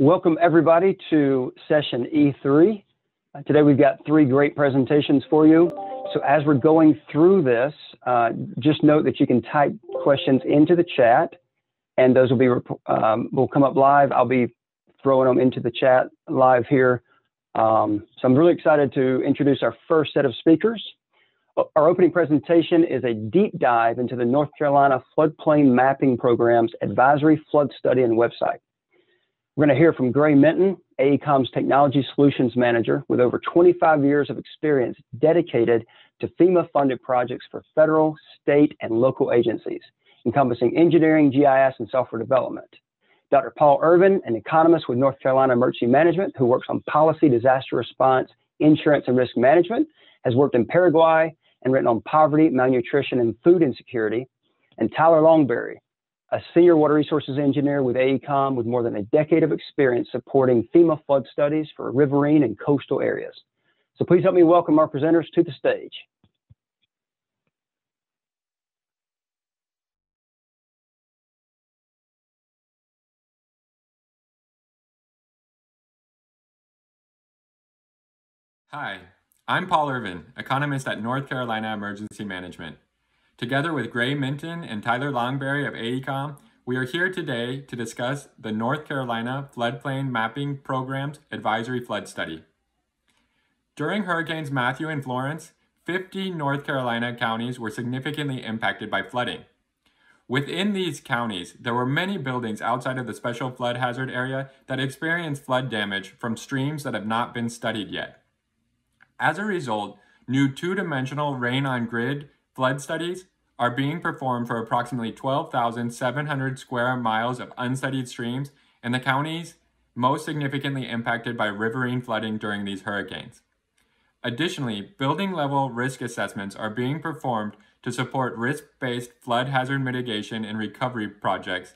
Welcome everybody to session E3. Today we've got three great presentations for you. So as we're going through this, just note that you can type questions into the chat and those will come up live. I'll be throwing them into the chat live here. So I'm really excited to introduce our first set of speakers. Our opening presentation is a deep dive into the North Carolina Floodplain Mapping Program's Advisory Flood Study and website. We're going to hear from Gray Minton, AECOM's Technology Solutions Manager with over 25 years of experience dedicated to FEMA-funded projects for federal, state, and local agencies, encompassing engineering, GIS, and software development. Dr. Paul Irvin, an economist with North Carolina Emergency Management who works on policy, disaster response, insurance, and risk management, has worked in Paraguay and written on poverty, malnutrition, and food insecurity. And Tyler Longberry, a senior water resources engineer with AECOM with more than a decade of experience supporting FEMA flood studies for riverine and coastal areas. So please help me welcome our presenters to the stage. Hi, I'm Paul Irvin, economist at North Carolina Emergency Management. Together with Gray Minton and Tyler Longberry of AECOM, we are here today to discuss the North Carolina Floodplain Mapping Program's Advisory Flood Study. During Hurricanes Matthew and Florence, 50 North Carolina counties were significantly impacted by flooding. Within these counties, there were many buildings outside of the special flood hazard area that experienced flood damage from streams that have not been studied yet. As a result, new two-dimensional rain-on-grid flood studies are being performed for approximately 12,700 square miles of unstudied streams in the counties most significantly impacted by riverine flooding during these hurricanes. Additionally, building-level risk assessments are being performed to support risk-based flood hazard mitigation and recovery projects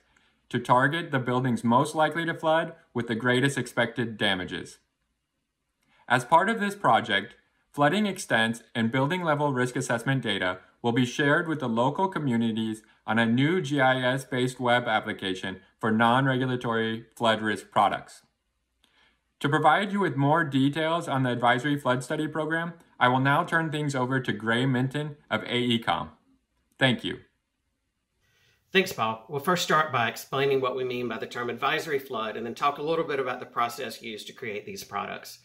to target the buildings most likely to flood with the greatest expected damages. As part of this project, flooding extents and building-level risk assessment data will be shared with the local communities on a new GIS-based web application for non-regulatory flood risk products. To provide you with more details on the Advisory Flood Study Program, I will now turn things over to Gray Minton of AECOM. Thank you. Thanks, Paul. We'll first start by explaining what we mean by the term advisory flood and then talk a little bit about the process used to create these products.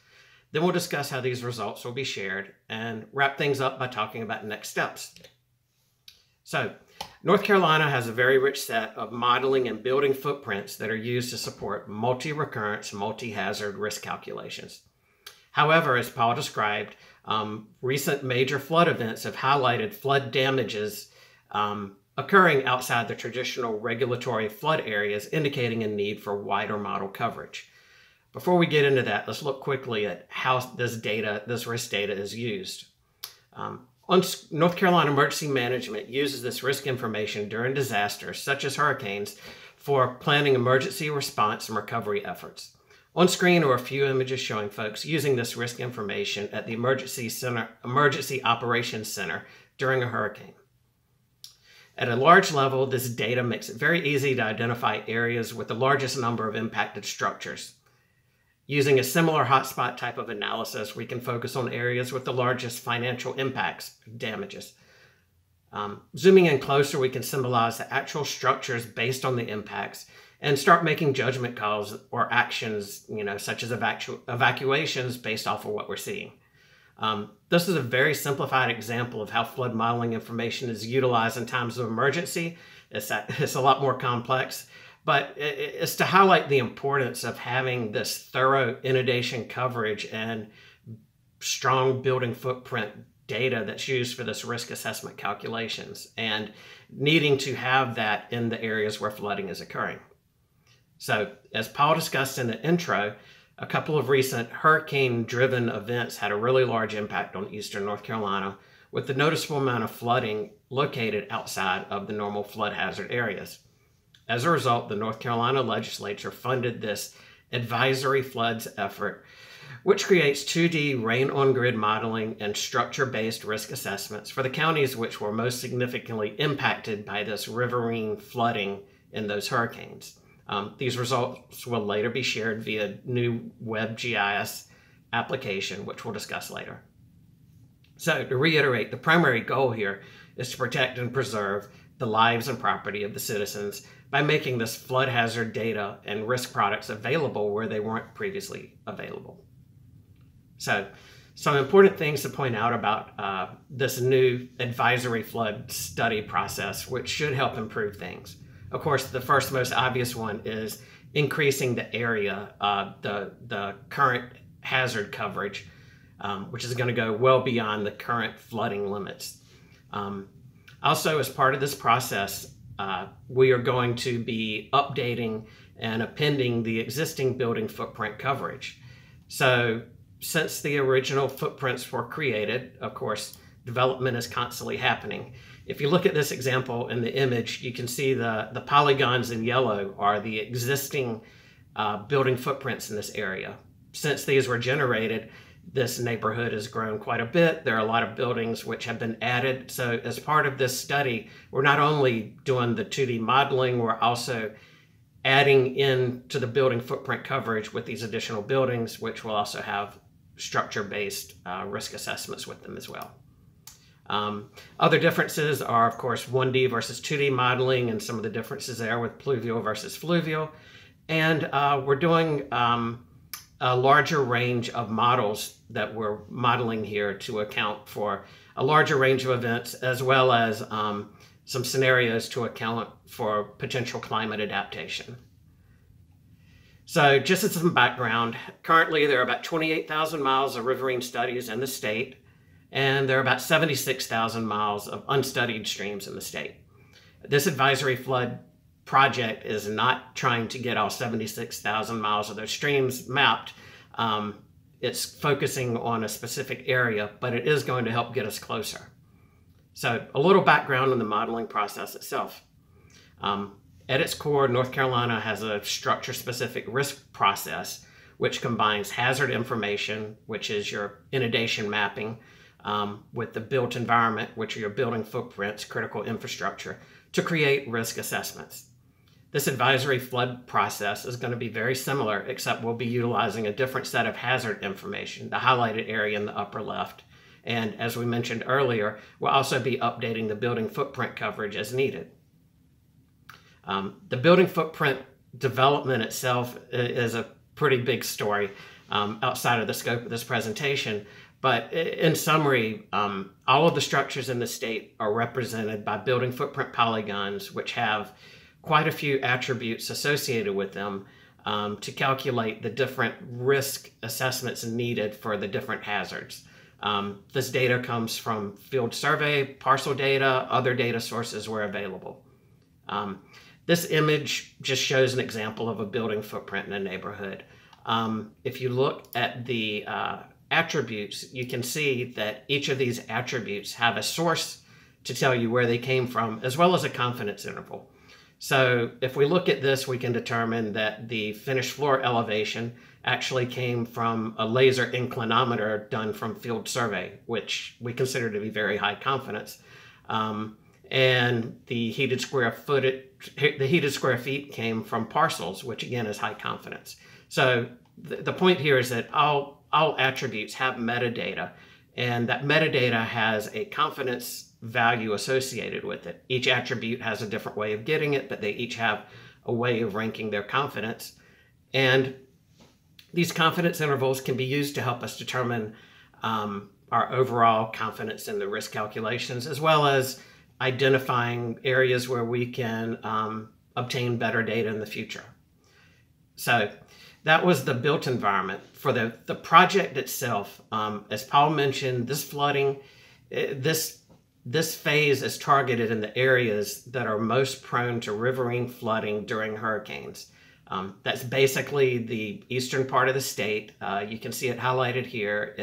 Then we'll discuss how these results will be shared and wrap things up by talking about next steps. So, North Carolina has a very rich set of modeling and building footprints that are used to support multi-recurrence, multi-hazard risk calculations. However, as Paul described, recent major flood events have highlighted flood damages occurring outside the traditional regulatory flood areas, indicating a need for wider model coverage. Before we get into that, let's look quickly at how this risk data is used. North Carolina Emergency Management uses this risk information during disasters, such as hurricanes, for planning emergency response and recovery efforts. On screen are a few images showing folks using this risk information at the Emergency Operations Center during a hurricane. At a large level, this data makes it very easy to identify areas with the largest number of impacted structures. Using a similar hotspot type of analysis, we can focus on areas with the largest financial impacts, damages. Zooming in closer, we can symbolize the actual structures based on the impacts and start making judgment calls or actions, such as evacuations based off of what we're seeing. This is a very simplified example of how flood modeling information is utilized in times of emergency. It's a lot more complex. But it's to highlight the importance of having this thorough inundation coverage and strong building footprint data that's used for this risk assessment calculations and needing to have that in the areas where flooding is occurring. So as Paul discussed in the intro, a couple of recent hurricane-driven events had a really large impact on eastern North Carolina, with the noticeable amount of flooding located outside of the normal flood hazard areas. As a result, the North Carolina legislature funded this advisory floods effort, which creates 2D rain-on-grid modeling and structure-based risk assessments for the counties which were most significantly impacted by this riverine flooding in those hurricanes. These results will later be shared via new web GIS application, which we'll discuss later. So to reiterate, the primary goal here is to protect and preserve the lives and property of the citizens by making this flood hazard data and risk products available where they weren't previously available. So some important things to point out about this new advisory flood study process, which should help improve things. Of course, the first most obvious one is increasing the area, the current hazard coverage, which is going to go well beyond the current flooding limits. Also, as part of this process, we are going to be updating and appending the existing building footprint coverage. So since the original footprints were created, of course, development is constantly happening. If you look at this example in the image, you can see the polygons in yellow are the existing building footprints in this area. Since these were generated, this neighborhood has grown quite a bit. There are a lot of buildings which have been added. So as part of this study, we're not only doing the 2D modeling, we're also adding in to the building footprint coverage with these additional buildings, which will also have structure-based risk assessments with them as well. Other differences are, of course, 1D versus 2D modeling and some of the differences there with pluvial versus fluvial. And we're doing a larger range of models that we're modeling here to account for a larger range of events, as well as some scenarios to account for potential climate adaptation. So just as some background, currently there are about 28,000 miles of riverine studies in the state, and there are about 76,000 miles of unstudied streams in the state. This advisory flood project is not trying to get all 76,000 miles of those streams mapped. It's focusing on a specific area, but it is going to help get us closer. So a little background on the modeling process itself. At its core, North Carolina has a structure-specific risk process, which combines hazard information, which is your inundation mapping, with the built environment, which are your building footprints, critical infrastructure, to create risk assessments. This advisory flood process is going to be very similar, except we'll be utilizing a different set of hazard information, the highlighted area in the upper left. And as we mentioned earlier, we'll also be updating the building footprint coverage as needed. The building footprint development itself is a pretty big story outside of the scope of this presentation. But in summary, all of the structures in the state are represented by building footprint polygons, which have quite a few attributes associated with them to calculate the different risk assessments needed for the different hazards. This data comes from field survey, parcel data, other data sources where available. This image just shows an example of a building footprint in a neighborhood. If you look at the attributes, you can see that each of these attributes have a source to tell you where they came from, as well as a confidence interval. So if we look at this, we can determine that the finished floor elevation actually came from a laser inclinometer done from field survey, which we consider to be very high confidence. And the heated square feet came from parcels, which again is high confidence. So the point here is that all attributes have metadata, and that metadata has a confidence value associated with it. Each attribute has a different way of getting it, but they each have a way of ranking their confidence. And these confidence intervals can be used to help us determine our overall confidence in the risk calculations, as well as identifying areas where we can obtain better data in the future. So that was the built environment. For the project itself, as Paul mentioned, this flooding, this phase is targeted in the areas that are most prone to riverine flooding during hurricanes. That's basically the eastern part of the state. You can see it highlighted here.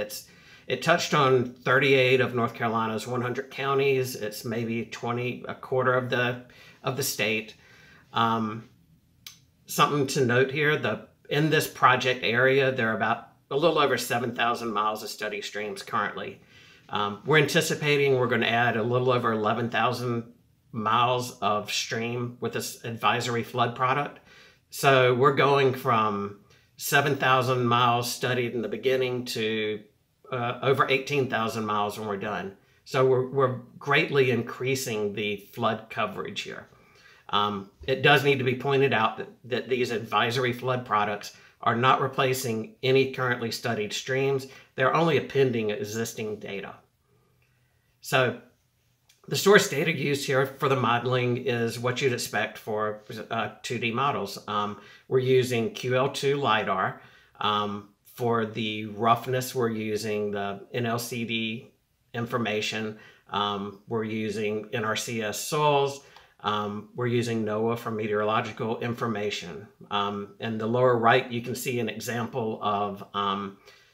It touched on 38 of North Carolina's 100 counties. It's maybe a quarter of the state. Something to note here, in this project area, there are about a little over 7,000 miles of study streams currently. We're anticipating we're going to add a little over 11,000 miles of stream with this advisory flood product. So we're going from 7,000 miles studied in the beginning to over 18,000 miles when we're done. So we're greatly increasing the flood coverage here. It does need to be pointed out that these advisory flood products are not replacing any currently studied streams. They're only appending existing data. So the source data used here for the modeling is what you'd expect for 2D models. We're using QL2 LiDAR. For the roughness, we're using the NLCD information. We're using NRCS soils. We're using NOAA for meteorological information. In the lower right, you can see an example of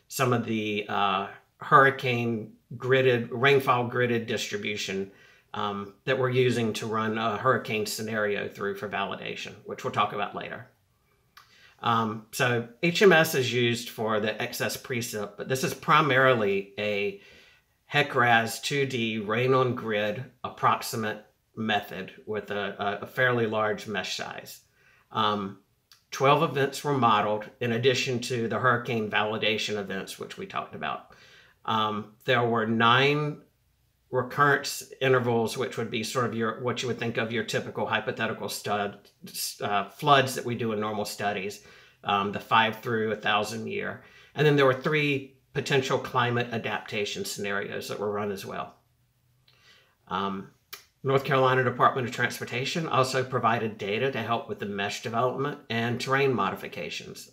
some of the hurricane gridded, rainfall gridded distribution that we're using to run a hurricane scenario through for validation, which we'll talk about later. So HMS is used for the excess precip, but this is primarily a HEC-RAS 2D rain on grid approximate method with a fairly large mesh size. 12 events were modeled in addition to the hurricane validation events, which we talked about. There were 9 recurrence intervals, which would be sort of what you would think of your typical hypothetical floods that we do in normal studies, the 5 through 1,000 year. And then there were 3 potential climate adaptation scenarios that were run as well. North Carolina Department of Transportation also provided data to help with the mesh development and terrain modifications.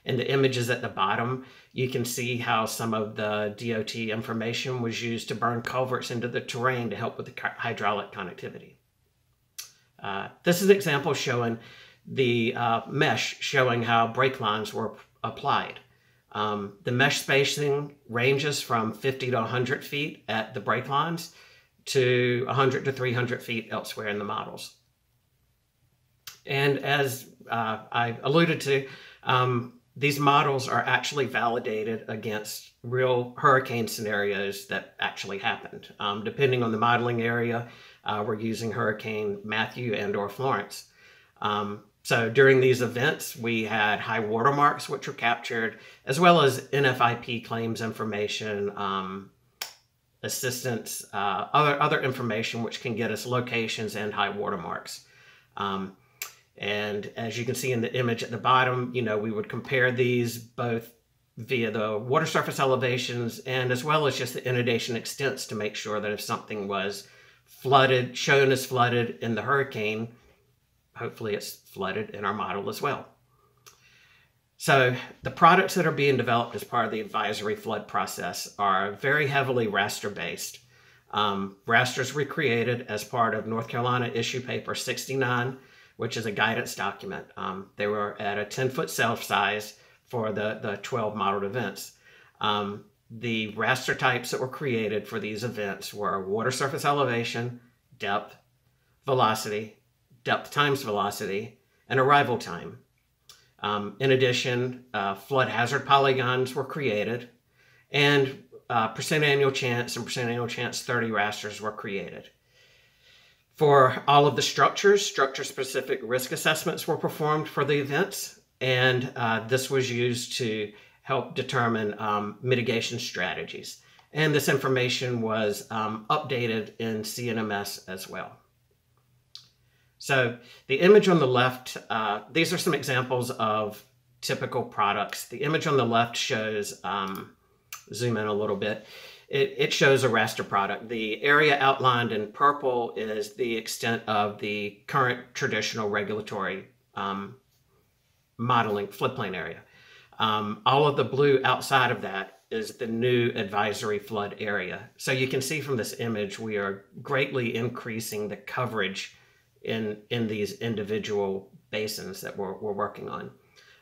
In the images at the bottom, you can see how some of the DOT information was used to burn culverts into the terrain to help with the hydraulic connectivity. This is an example showing the mesh showing how brake lines were applied. The mesh spacing ranges from 50 to 100 feet at the brake lines to 100 to 300 feet elsewhere in the models. And as I alluded to, these models are actually validated against real hurricane scenarios that actually happened. Depending on the modeling area, we're using Hurricane Matthew and or Florence. So during these events, we had high watermarks which were captured, as well as NFIP claims information, assistance, other information which can get us locations and high watermarks. And as you can see in the image at the bottom, we would compare these both via the water surface elevations and as well as just the inundation extents to make sure that if something was flooded, shown as flooded in the hurricane, hopefully it's flooded in our model as well. So the products that are being developed as part of the advisory flood process are very heavily raster based. Rasters were created as part of North Carolina issue paper 69, which is a guidance document. They were at a 10-foot self size for the 12 modeled events. The raster types that were created for these events were water surface elevation, depth, velocity, depth times velocity, and arrival time. In addition, flood hazard polygons were created, and percent annual chance and percent annual chance 30 rasters were created. For all of the structure-specific risk assessments were performed for the events, and this was used to help determine mitigation strategies. And this information was updated in CNMS as well. So the image on the left, these are some examples of typical products. The image on the left shows, zoom in a little bit, it shows a raster product. The area outlined in purple is the extent of the current traditional regulatory modeling floodplain area. All of the blue outside of that is the new advisory flood area. So you can see from this image, we are greatly increasing the coverage in these individual basins that we're working on.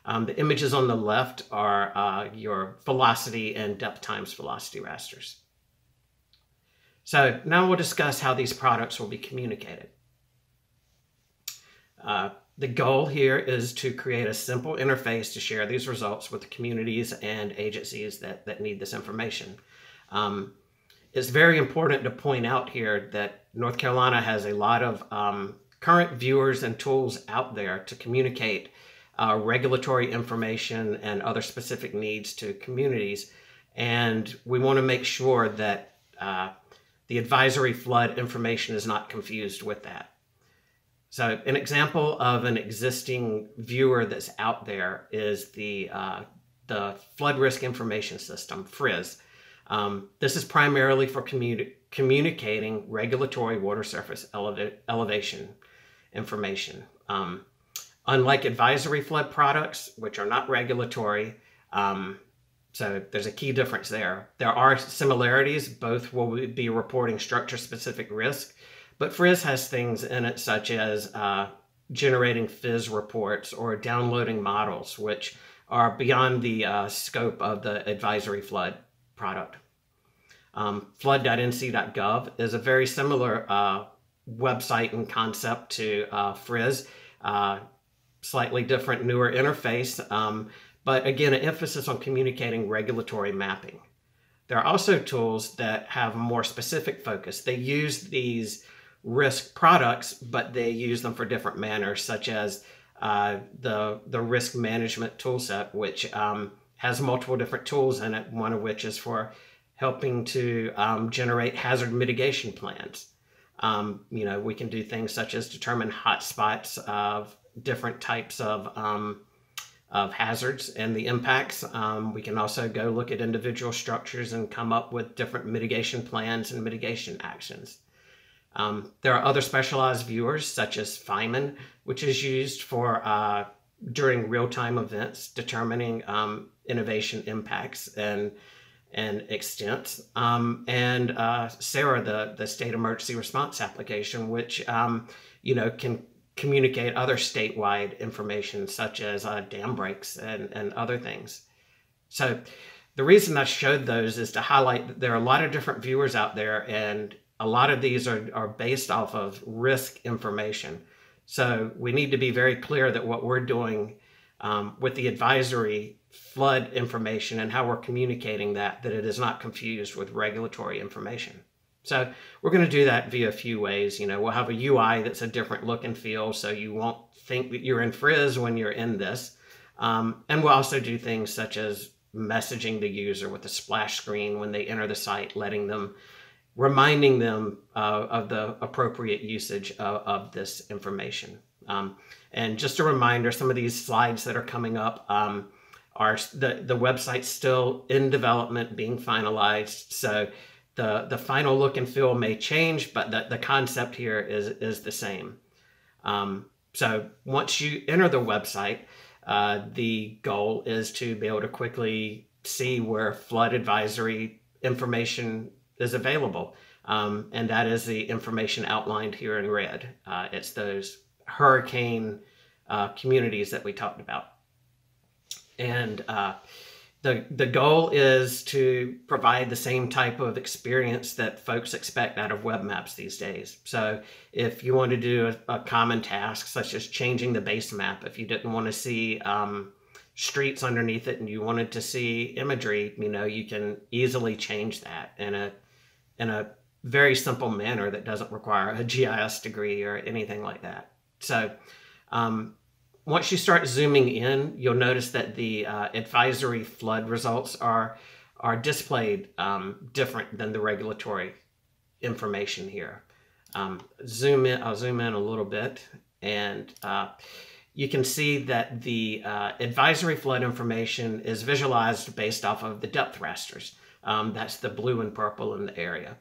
The images on the left are your velocity and depth times velocity rasters. So now we'll discuss how these products will be communicated. The goal here is to create a simple interface to share these results with the communities and agencies that need this information. It's very important to point out here that North Carolina has a lot of current viewers and tools out there to communicate regulatory information and other specific needs to communities. And we want to make sure that the advisory flood information is not confused with that. So an example of an existing viewer that's out there is the Flood Risk Information System, FRIS. This is primarily for communicating regulatory water surface elevation information. Unlike advisory flood products, which are not regulatory, so there's a key difference there. There are similarities. Both will be reporting structure-specific risk, but FRIS has things in it such as generating FIS reports or downloading models, which are beyond the scope of the advisory flood product. Flood.nc.gov is a very similar website and concept to FRIS, slightly different, newer interface, but again, an emphasis on communicating regulatory mapping. There are also tools that have more specific focus. They use these risk products, but they use them for different manners, such as the risk management toolset, which has multiple different tools in it, one of which is for helping to generate hazard mitigation plans. We can do things such as determine hotspots of different types of hazards and the impacts. We can also go look at individual structures and come up with different mitigation plans and mitigation actions. There are other specialized viewers such as FEMA, which is used for during real-time events, determining innovation impacts and extent, and SARA, the State Emergency Response Application, which can communicate other statewide information such as dam breaks and other things. So the reason I showed those is to highlight that there are a lot of different viewers out there, and a lot of these are based off of risk information. So we need to be very clear that what we're doing with the advisory flood information and how we're communicating that it is not confused with regulatory information. So we're going to do that via a few ways. We'll have a UI that's a different look and feel, so you won't think that you're in FRIS when you're in this. And we'll also do things such as messaging the user with a splash screen when they enter the site, reminding them of the appropriate usage of this information. And just a reminder, some of these slides that are coming up are the website's still in development, being finalized. So the final look and feel may change, but the concept here is the same. So once you enter the website, the goal is to be able to quickly see where flood advisory information is available. And that is the information outlined here in red. It's those hurricane communities that we talked about. And the goal is to provide the same type of experience that folks expect out of web maps these days. So if you want to do a common task, such as changing the base map, if you didn't want to see streets underneath it and you wanted to see imagery, you can easily change that in a very simple manner that doesn't require a GIS degree or anything like that. So once you start zooming in, you'll notice that the advisory flood results are displayed different than the regulatory information here. I'll zoom in a little bit, and you can see that the advisory flood information is visualized based off of the depth rasters. That's the blue and purple in the area.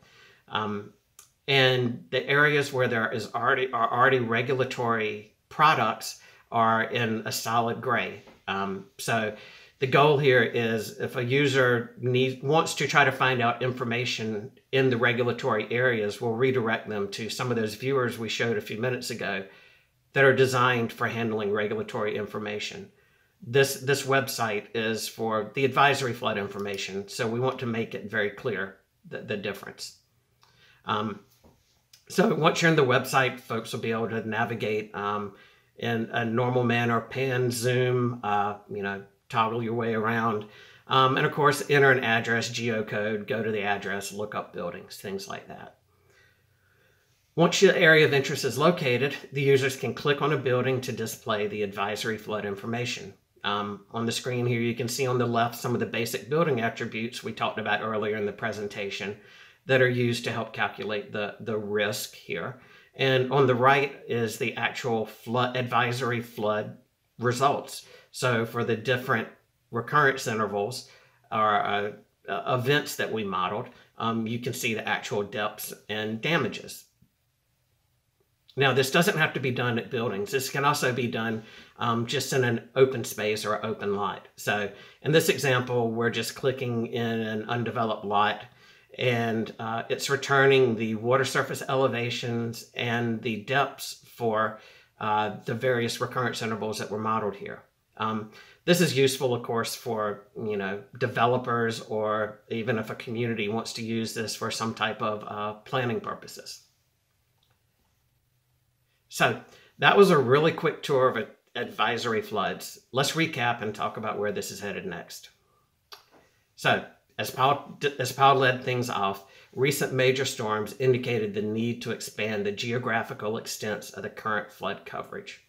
And the areas where there are already regulatory products are in a solid gray. So the goal here is if a user wants to try to find out information in the regulatory areas, we'll redirect them to some of those viewers we showed a few minutes ago that are designed for handling regulatory information. This website is for the advisory flood information, so we want to make it very clear the difference. So once you're in the website, folks will be able to navigate in a normal manner, pan, zoom, toggle your way around. And of course, enter an address, geocode, go to the address, look up buildings, things like that. Once the area of interest is located, the users can click on a building to display the advisory flood information. On the screen here, you can see on the left some of the basic building attributes we talked about earlier in the presentation that are used to help calculate the risk here. And on the right is the actual advisory flood results. So for the different recurrence intervals or events that we modeled, you can see the actual depths and damages. Now, this doesn't have to be done at buildings. This can also be done just in an open space or open lot. So in this example, we're just clicking in an undeveloped lot, and it's returning the water surface elevations and the depths for the various recurrence intervals that were modeled here. This is useful, of course, for developers, or even if a community wants to use this for some type of planning purposes. So that was a really quick tour of advisory floods. Let's recap and talk about where this is headed next. So as Paul led things off, recent major storms indicated the need to expand the geographical extents of the current flood coverage.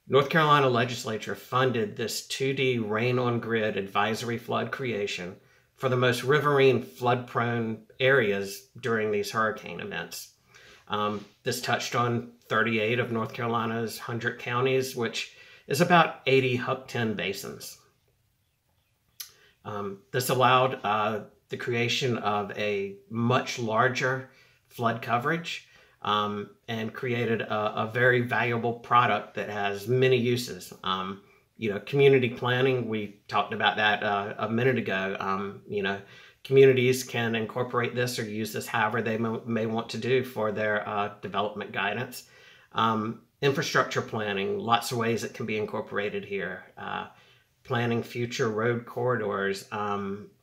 North Carolina legislature funded this 2D rain-on-grid advisory flood creation for the most riverine flood-prone areas during these hurricane events. This touched on 38 of North Carolina's 100 counties, which is about 80 Huck 10 basins. This allowed the creation of a much larger flood coverage and created a very valuable product that has many uses. Community planning, we talked about that a minute ago. Communities can incorporate this or use this however they may want to do for their development guidance. Infrastructure planning, lots of ways it can be incorporated here. Planning future road corridors,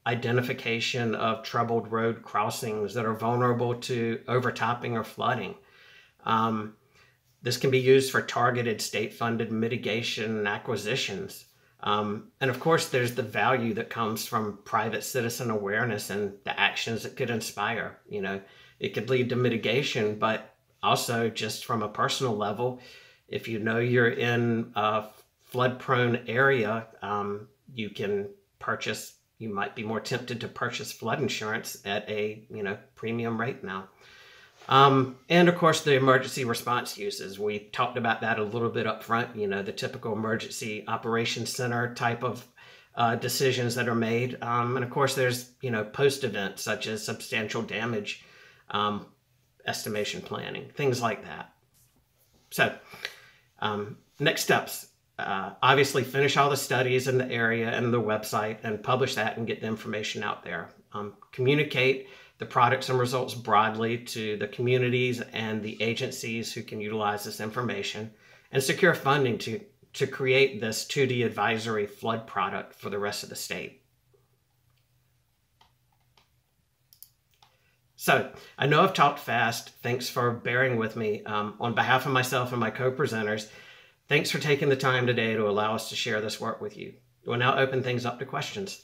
identification of troubled road crossings that are vulnerable to overtopping or flooding. This can be used for targeted state-funded mitigation and acquisitions. And of course, there's the value that comes from private citizen awareness and the actions it could inspire. It could lead to mitigation, but also just from a personal level, if you know you're in a flood-prone area, you might be more tempted to purchase flood insurance at a premium rate now. And of course, the emergency response uses. We talked about that a little bit up front, the typical emergency operations center type of decisions that are made. And of course, there's, post-event such as substantial damage estimation planning, things like that. So next steps, obviously finish all the studies in the area and the website and publish that and get the information out there. Communicate the products and results broadly to the communities and the agencies who can utilize this information, and secure funding to create this 2D advisory flood product for the rest of the state. So I know I've talked fast. Thanks for bearing with me. On behalf of myself and my co-presenters, thanks for taking the time today to allow us to share this work with you. We'll now open things up to questions.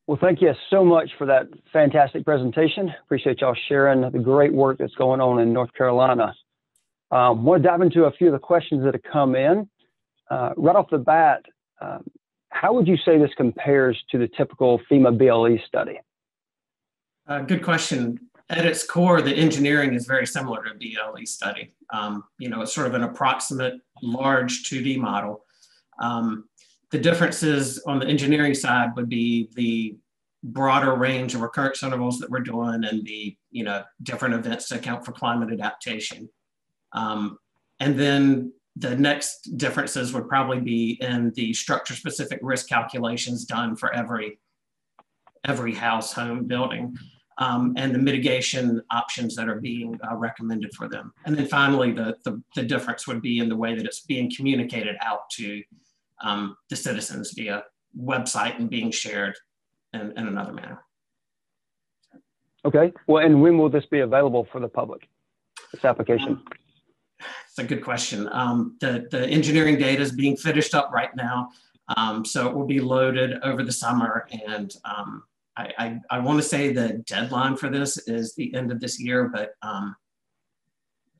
Well, thank you so much for that fantastic presentation. Appreciate y'all sharing the great work that's going on in North Carolina. I want to dive into a few of the questions that have come in. Right off the bat, how would you say this compares to the typical FEMA BLE study? Good question. At its core, the engineering is very similar to a BLE study. It's sort of an approximate large 2D model. The differences on the engineering side would be the broader range of recurrence intervals that we're doing and the different events to account for climate adaptation. And then the next differences would probably be in the structure-specific risk calculations done for every house, home, building, and the mitigation options that are being recommended for them. And then finally, the difference would be in the way that it's being communicated out to the citizens via website and being shared in another manner. Okay. Well, and when will this be available for the public, this application? It's a good question. The engineering data is being finished up right now. So it will be loaded over the summer, and I want to say the deadline for this is the end of this year, but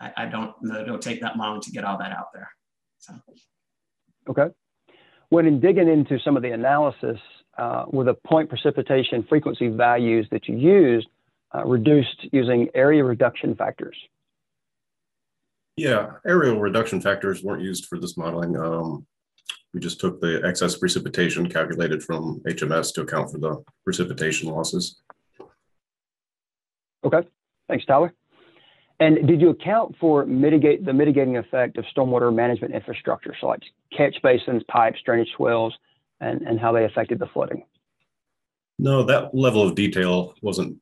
I don't know it'll take that long to get all that out there. So. Okay. When in digging into some of the analysis, were the point precipitation frequency values that you used reduced using area reduction factors? Yeah, aerial reduction factors weren't used for this modeling. We just took the excess precipitation calculated from HMS to account for the precipitation losses. Okay, thanks, Tyler. And did you account for the mitigating effect of stormwater management infrastructure, so like catch basins, pipes, drainage swales, and how they affected the flooding? No, that level of detail wasn't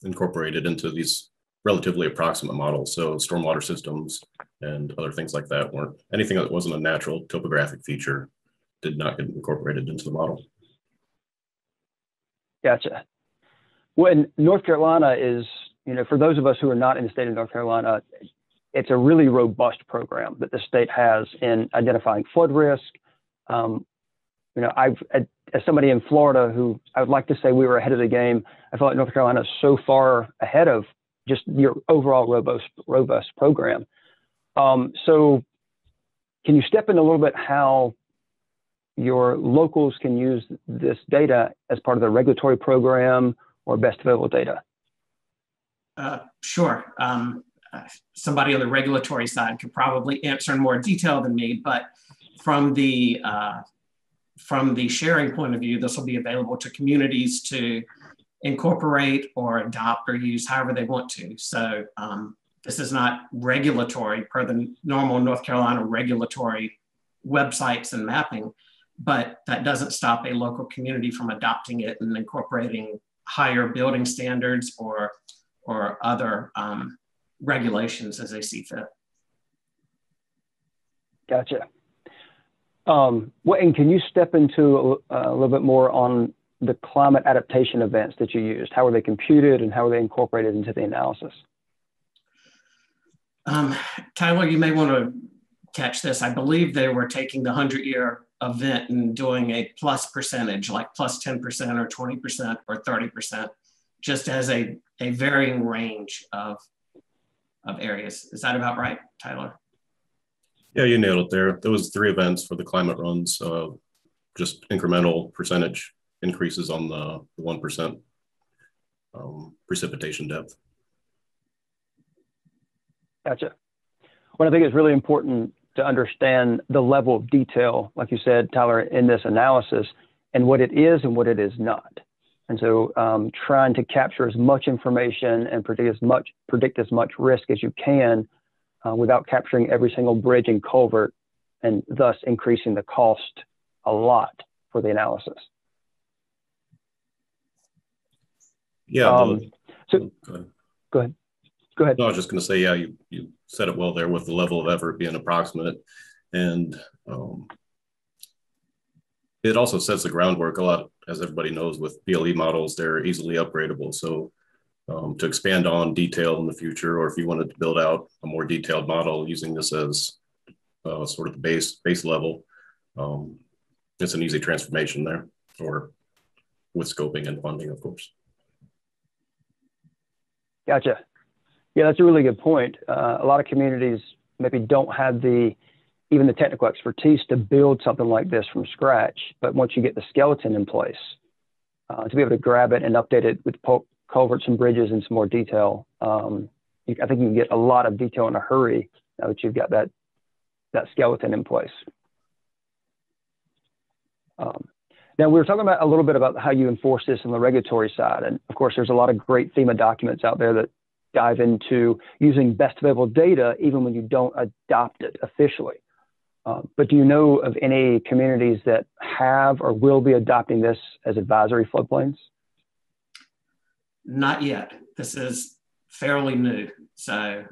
incorporated into these relatively approximate models. So stormwater systems and other things like that weren't, anything that wasn't a natural topographic feature did not get incorporated into the model. Gotcha. Well, and North Carolina is, for those of us who are not in the state of North Carolina, it's a really robust program that the state has in identifying flood risk. As somebody in Florida who I would like to say we were ahead of the game, I feel like North Carolina is so far ahead of just your overall robust program. So can you step in a little bit how your locals can use this data as part of the regulatory program or best available data? Sure. Somebody on the regulatory side could probably answer in more detail than me, but from the sharing point of view, this will be available to communities to incorporate or adopt or use however they want to. So this is not regulatory per the normal North Carolina regulatory websites and mapping, but that doesn't stop a local community from adopting it and incorporating higher building standards or other regulations as they see fit. Gotcha. And can you step into a little bit more on the climate adaptation events that you used? How were they computed and how were they incorporated into the analysis? Tyler, you may want to catch this. I believe they were taking the 100-year event and doing a plus percentage, like plus 10% or 20% or 30%, just as a varying range of areas. Is that about right, Tyler? Yeah, you nailed it there. There was 3 events for the climate runs, just incremental percentage increases on the 1% precipitation depth. Gotcha. Well, I think it's really important to understand the level of detail, like you said, Tyler, in this analysis and what it is and what it is not. And so trying to capture as much information and predict as much risk as you can without capturing every single bridge and culvert, and thus increasing the cost a lot for the analysis. Yeah. So go ahead. No, I was just going to say, yeah, you said it well there with the level of effort being approximate. And it also sets the groundwork a lot, as everybody knows, with PLE models, they're easily upgradable. So to expand on detail in the future, or if you wanted to build out a more detailed model using this as sort of the base level, it's an easy transformation there, or with scoping and funding, of course. Gotcha. Yeah, that's a really good point. A lot of communities maybe don't have even the technical expertise to build something like this from scratch. But once you get the skeleton in place, to be able to grab it and update it with culverts and bridges in some more detail, I think you can get a lot of detail in a hurry now that you've got that skeleton in place. Now, we were talking about a little bit about how you enforce this on the regulatory side. And of course, there's a lot of great FEMA documents out there that dive into using best available data, even when you don't adopt it officially. But do you know of any communities that have or will be adopting this as advisory floodplains? Not yet. This is fairly new. So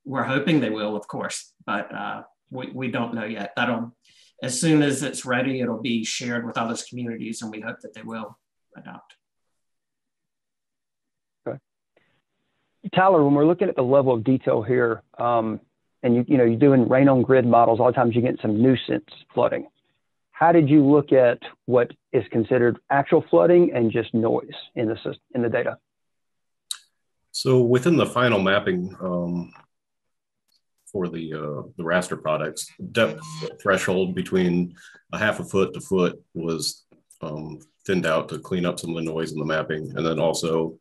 we're hoping they will, of course, but we don't know yet. As soon as it's ready, it'll be shared with other communities, and we hope that they will adopt. Okay. Tyler, when we're looking at the level of detail here, and you're doing rain on grid models, a lot of times you get some nuisance flooding. how did you look at what is considered actual flooding and just noise in the system, in the data? So within the final mapping for the raster products, depth threshold between a half a foot to foot was thinned out to clean up some of the noise in the mapping, and then also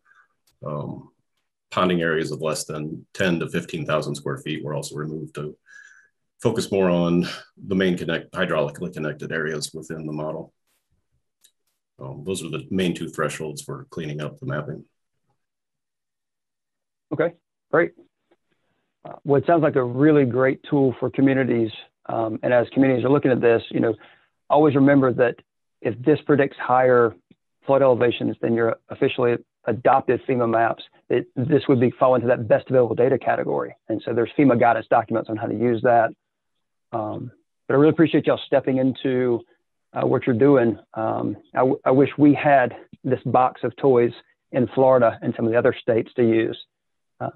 ponding areas of less than 10 to 15,000 square feet were also removed to focus more on the main hydraulically connected areas within the model. Those are the main two thresholds for cleaning up the mapping. Okay, great. Well, it sounds like a really great tool for communities. And as communities are looking at this, you know, always remember that if this predicts higher flood elevations than your officially adopted FEMA maps, this would be fall into that best available data category. And so there's FEMA guidance documents on how to use that. But I really appreciate y'all stepping into what you're doing. I wish we had this box of toys in Florida and some of the other states to use. A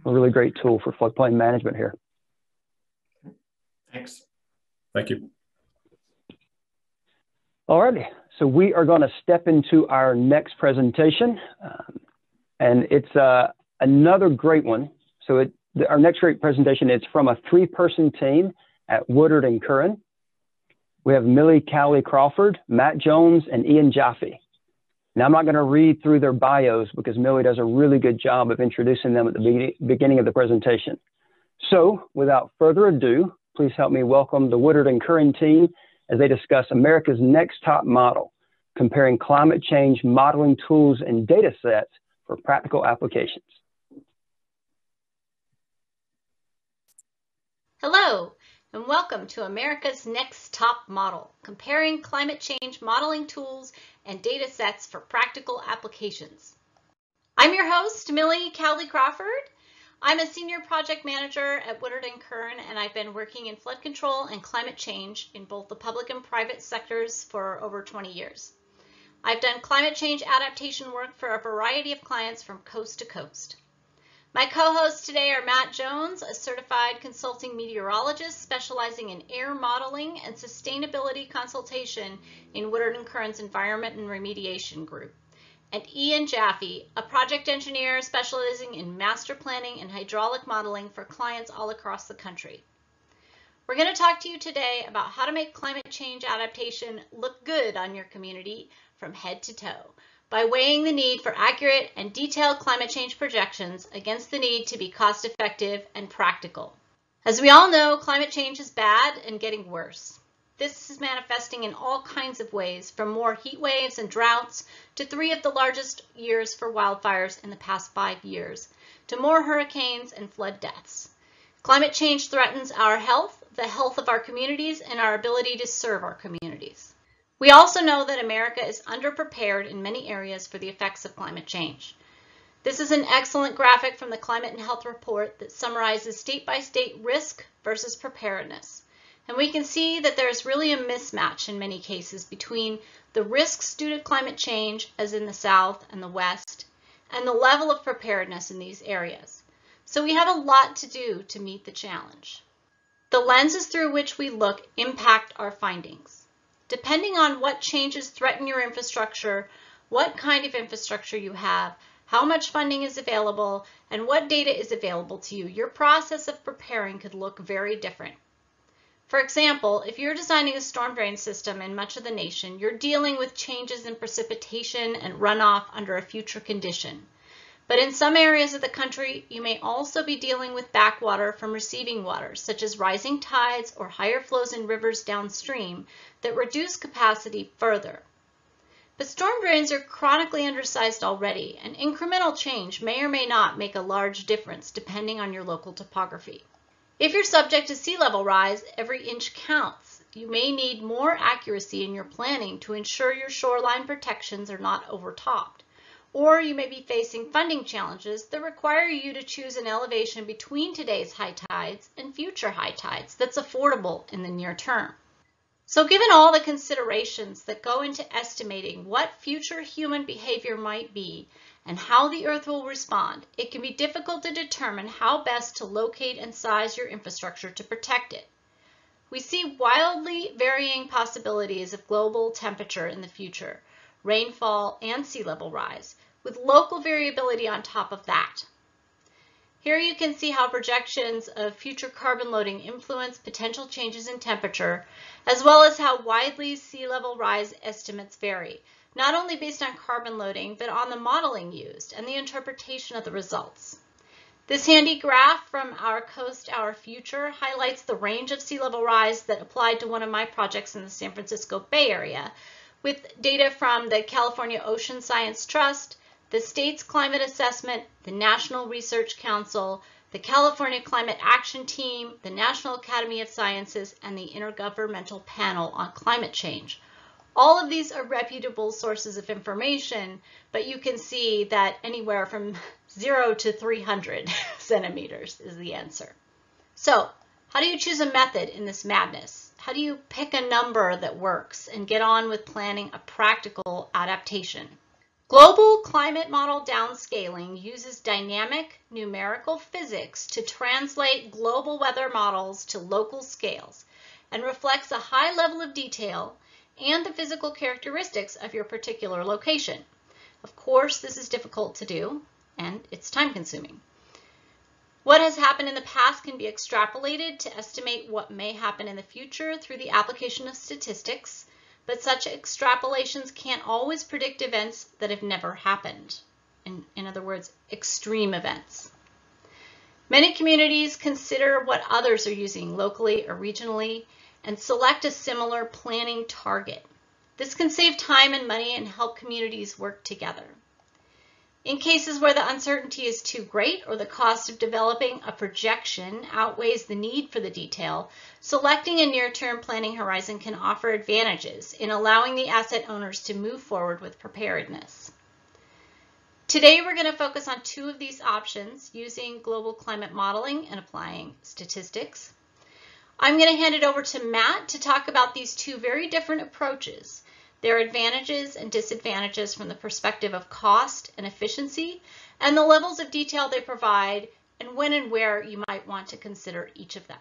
really great tool for floodplain management here. Thanks. Thank you. All righty, so we are going to step into our next presentation, and it's another great one. So our next great presentation is from a 3-person team at Woodard and Curran. We have Millie Cowley Crawford, Matt Jones, and Ian Jaffe. Now, I'm not going to read through their bios because Millie does a really good job of introducing them at the beginning of the presentation. So without further ado, please help me welcome the Woodard and Curran team as they discuss America's next top model, comparing climate change modeling tools and data sets for practical applications. Hello, and welcome to America's Next Top Model, comparing climate change modeling tools and data sets for practical applications. I'm your host, Millie Cowley Crawford. I'm a senior project manager at Woodard and Curran, and I've been working in flood control and climate change in both the public and private sectors for over 20 years. I've done climate change adaptation work for a variety of clients from coast to coast. My co-hosts today are Matt Jones, a certified consulting meteorologist specializing in air modeling and sustainability consultation in Woodard and Curran's Environment and Remediation Group, and Ian Jaffe, a project engineer specializing in master planning and hydraulic modeling for clients all across the country. We're going to talk to you today about how to make climate change adaptation look good on your community from head to toe, by weighing the need for accurate and detailed climate change projections against the need to be cost-effective and practical. As we all know, climate change is bad and getting worse. This is manifesting in all kinds of ways, from more heat waves and droughts to 3 of the largest years for wildfires in the past 5 years, to more hurricanes and flood deaths. Climate change threatens our health, the health of our communities, and our ability to serve our communities. We also know that America is underprepared in many areas for the effects of climate change. This is an excellent graphic from the Climate and Health Report that summarizes state-by-state risk versus preparedness. And we can see that there's really a mismatch in many cases between the risks due to climate change, as in the South and the West, and the level of preparedness in these areas. So we have a lot to do to meet the challenge. The lenses through which we look impact our findings. Depending on what changes threaten your infrastructure, what kind of infrastructure you have, how much funding is available, and what data is available to you, your process of preparing could look very different. For example, if you're designing a storm drain system in much of the nation, you're dealing with changes in precipitation and runoff under a future condition. But in some areas of the country, you may also be dealing with backwater from receiving waters, such as rising tides or higher flows in rivers downstream that reduce capacity further. But storm drains are chronically undersized already, and incremental change may or may not make a large difference depending on your local topography. If you're subject to sea level rise, every inch counts. You may need more accuracy in your planning to ensure your shoreline protections are not overtopped. Or you may be facing funding challenges that require you to choose an elevation between today's high tides and future high tides that's affordable in the near term. So given all the considerations that go into estimating what future human behavior might be and how the Earth will respond, it can be difficult to determine how best to locate and size your infrastructure to protect it. We see wildly varying possibilities of global temperature in the future, rainfall and sea level rise, with local variability on top of that. Here you can see how projections of future carbon loading influence potential changes in temperature, as well as how widely sea level rise estimates vary, not only based on carbon loading, but on the modeling used and the interpretation of the results. This handy graph from Our Coast, Our Future highlights the range of sea level rise that applied to one of my projects in the San Francisco Bay Area, with data from the California Ocean Science Trust, the state's climate assessment, the National Research Council, the California Climate Action Team, the National Academy of Sciences, and the Intergovernmental Panel on Climate Change. All of these are reputable sources of information, but you can see that anywhere from 0 to 300 centimeters is the answer. So, how do you choose a method in this madness? How do you pick a number that works and get on with planning a practical adaptation? Global climate model downscaling uses dynamic numerical physics to translate global weather models to local scales and reflects a high level of detail and the physical characteristics of your particular location. Of course, this is difficult to do, and it's time-consuming. What has happened in the past can be extrapolated to estimate what may happen in the future through the application of statistics, but such extrapolations can't always predict events that have never happened. In other words, extreme events. Many communities consider what others are using locally or regionally and select a similar planning target. This can save time and money and help communities work together. In cases where the uncertainty is too great or the cost of developing a projection outweighs the need for the detail, selecting a near-term planning horizon can offer advantages in allowing the asset owners to move forward with preparedness. Today, we're going to focus on two of these options using global climate modeling and applying statistics. I'm going to hand it over to Matt to talk about these two very different approaches, their advantages and disadvantages from the perspective of cost and efficiency, and the levels of detail they provide, and when and where you might want to consider each of them.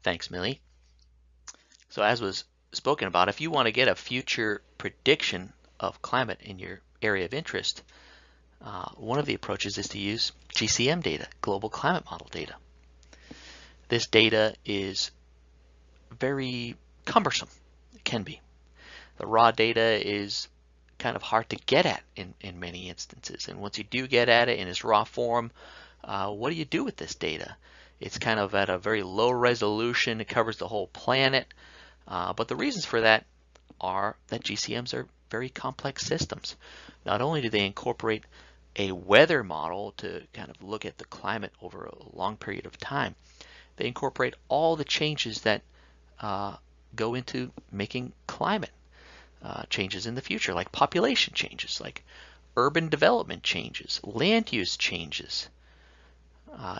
Thanks, Millie. So as was spoken about, if you want to get a future prediction of climate in your area of interest, one of the approaches is to use GCM data, global climate model data. This data is very cumbersome. It can be. The raw data is kind of hard to get at in many instances. And once you do get at it in its raw form, what do you do with this data? It's kind of at a very low resolution. It covers the whole planet. But the reasons for that are that GCMs are very complex systems. Not only do they incorporate a weather model to kind of look at the climate over a long period of time, they incorporate all the changes that go into making climate changes in the future, like population changes, like urban development changes, land use changes.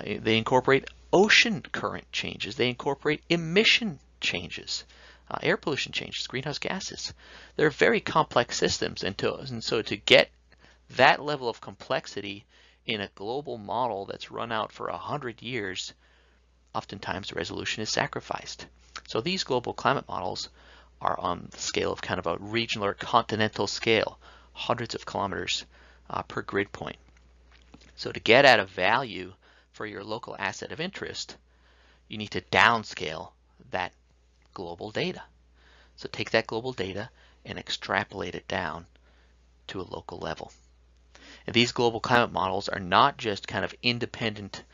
They incorporate ocean current changes. They incorporate emission changes, air pollution changes, greenhouse gases. They're very complex systems, and so to get that level of complexity in a global model that's run out for 100 years, oftentimes the resolution is sacrificed. So these global climate models are on the scale of kind of a regional or continental scale, hundreds of kilometers per grid point. So to get at a value for your local asset of interest, you need to downscale that global data. So take that global data and extrapolate it down to a local level. And these global climate models are not just kind of independent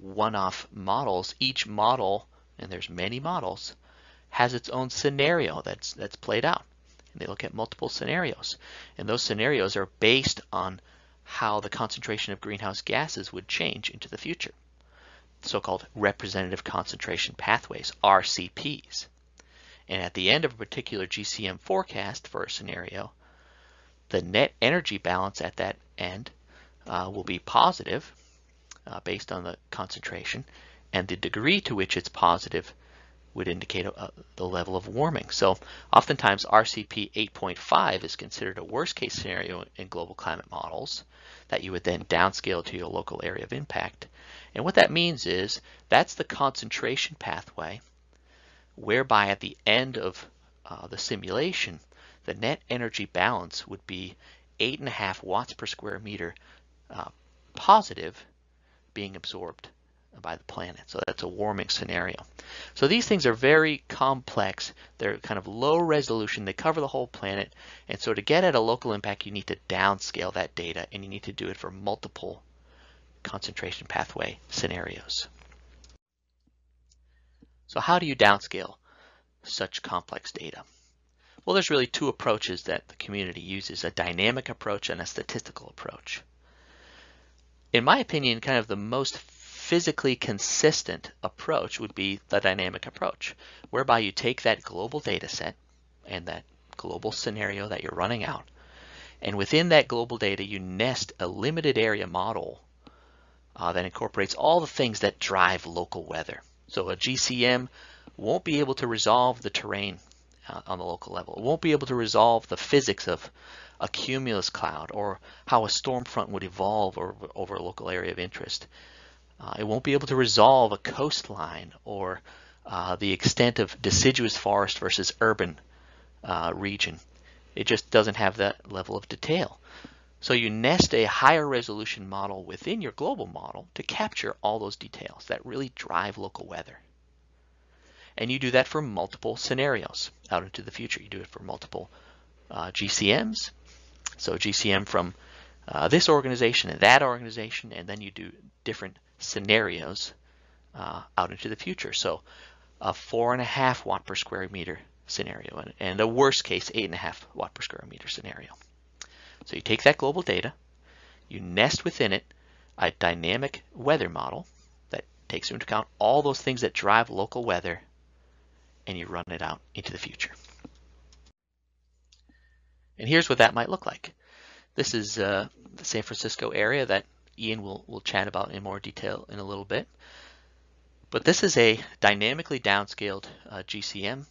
one-off models. Each model, and there's many models, has its own scenario that's played out. And they look at multiple scenarios. And those scenarios are based on how the concentration of greenhouse gases would change into the future. So-called representative concentration pathways, RCPs. And at the end of a particular GCM forecast for a scenario, the net energy balance at that end will be positive based on the concentration, and the degree to which it's positive would indicate the level of warming. So oftentimes RCP 8.5 is considered a worst case scenario in global climate models that you would then downscale to your local area of impact. And what that means is that's the concentration pathway whereby at the end of the simulation, the net energy balance would be 8.5 watts per square meter positive being absorbed by the planet. So that's a warming scenario. So these things are very complex. They're kind of low resolution. They cover the whole planet. And so to get at a local impact, you need to downscale that data, and you need to do it for multiple concentration pathway scenarios. So how do you downscale such complex data? Well, there's really two approaches that the community uses, a dynamic approach and a statistical approach. In my opinion, kind of the most physically consistent approach would be the dynamic approach, whereby you take that global data set and that global scenario that you're running out, and within that global data you nest a limited area model that incorporates all the things that drive local weather. So a GCM won't be able to resolve the terrain on the local level. It won't be able to resolve the physics of a cumulus cloud or how a storm front would evolve over a local area of interest. It won't be able to resolve a coastline or the extent of deciduous forest versus urban region. It just doesn't have that level of detail. So you nest a higher resolution model within your global model to capture all those details that really drive local weather. And you do that for multiple scenarios out into the future. You do it for multiple GCMs. So GCM from this organization and that organization, and then you do different scenarios out into the future. So a 4.5 watt per square meter scenario and a worst case 8.5 watt per square meter scenario. So you take that global data, you nest within it a dynamic weather model that takes into account all those things that drive local weather, and you run it out into the future. And here's what that might look like. This is the San Francisco area that Ian will chat about in more detail in a little bit. But this is a dynamically downscaled GCM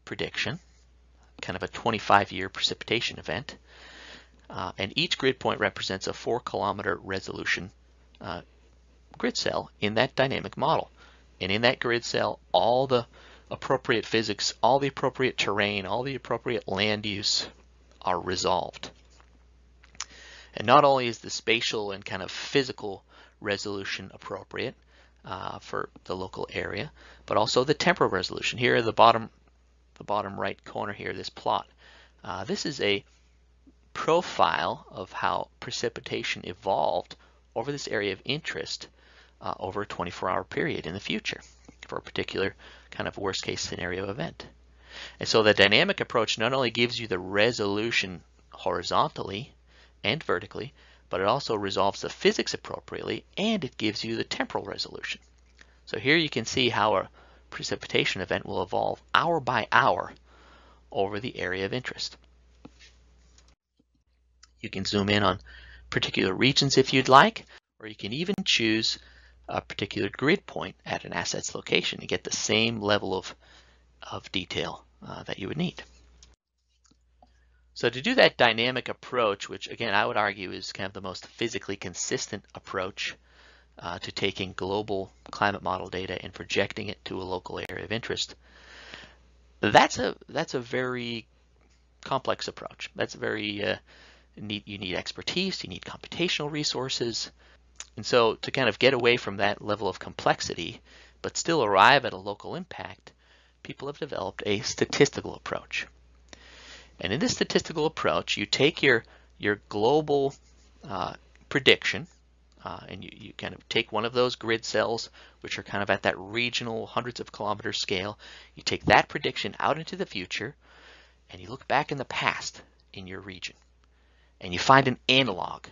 prediction, kind of a 25-year precipitation event. And each grid point represents a 4-kilometer resolution grid cell in that dynamic model. And in that grid cell, all the appropriate physics, all the appropriate terrain, all the appropriate land use are resolved. And not only is the spatial and kind of physical resolution appropriate for the local area, but also the temporal resolution. Here at the bottom right corner here, this plot. This is a profile of how precipitation evolved over this area of interest over a 24-hour period in the future for a particular kind of worst case scenario event. And so the dynamic approach not only gives you the resolution horizontally and vertically, but it also resolves the physics appropriately, and it gives you the temporal resolution. So here you can see how a precipitation event will evolve hour by hour over the area of interest. You can zoom in on particular regions if you'd like, or you can even choose a particular grid point at an asset's location to get the same level of detail that you would need. So to do that dynamic approach, which again I would argue is kind of the most physically consistent approach to taking global climate model data and projecting it to a local area of interest, that's a very complex approach. That's very you need expertise, you need computational resources. And so to kind of get away from that level of complexity, but still arrive at a local impact, people have developed a statistical approach. And in this statistical approach, you take your global prediction, and you kind of take one of those grid cells, which are kind of at that regional hundreds of kilometer scale. You take that prediction out into the future, and you look back in the past in your region, and you find an analog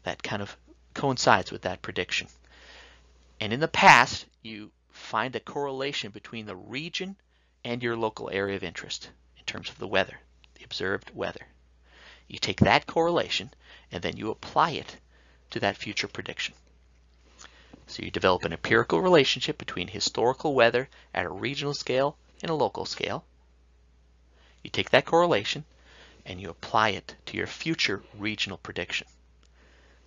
that kind of coincides with that prediction. And in the past, you find a correlation between the region and your local area of interest in terms of the weather, the observed weather. You take that correlation and then you apply it to that future prediction. So you develop an empirical relationship between historical weather at a regional scale and a local scale. You take that correlation and you apply it to your future regional prediction.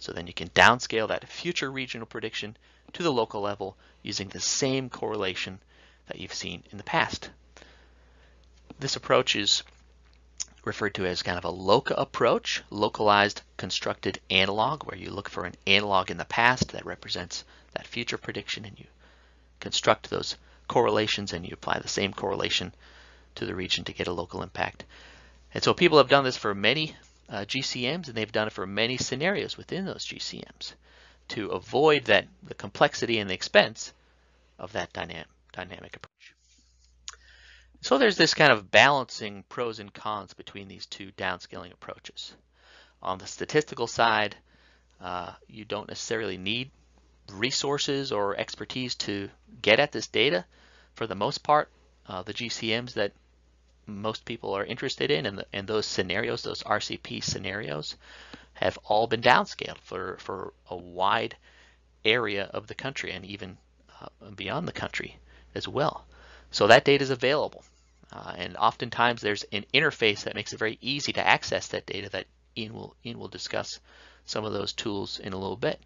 So then you can downscale that future regional prediction to the local level using the same correlation that you've seen in the past. This approach is referred to as kind of a LOCA approach, localized constructed analog, where you look for an analog in the past that represents that future prediction, and you construct those correlations and you apply the same correlation to the region to get a local impact. And so people have done this for many GCMs, and they've done it for many scenarios within those GCMs to avoid the complexity and the expense of that dynamic approach. So there's this kind of balancing pros and cons between these two downscaling approaches. On the statistical side, you don't necessarily need resources or expertise to get at this data. For the most part, the GCMs that most people are interested in and those scenarios, those RCP scenarios, have all been downscaled for a wide area of the country and even beyond the country as well. So that data is available. And oftentimes there's an interface that makes it very easy to access that data that Ian will discuss some of those tools in a little bit.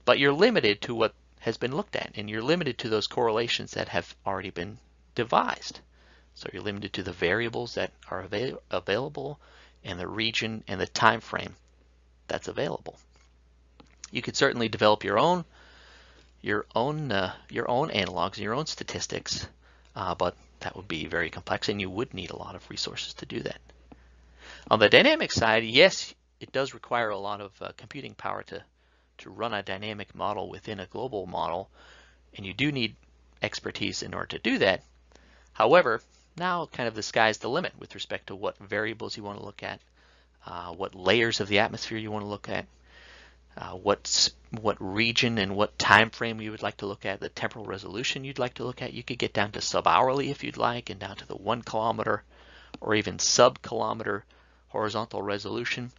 But you're limited to what has been looked at, and you're limited to those correlations that have already been devised. So you're limited to the variables that are available and the region and the time frame that's available. You could certainly develop your own analogs, your own statistics, but that would be very complex, and you would need a lot of resources to do that. On the dynamic side, yes, it does require a lot of computing power to run a dynamic model within a global model, and you do need expertise in order to do that. However, now kind of the sky's the limit with respect to what variables you want to look at, what layers of the atmosphere you want to look at, what region and what time frame you would like to look at, the temporal resolution you'd like to look at. You could get down to sub-hourly if you'd like, and down to the 1 kilometer or even sub-kilometer horizontal resolution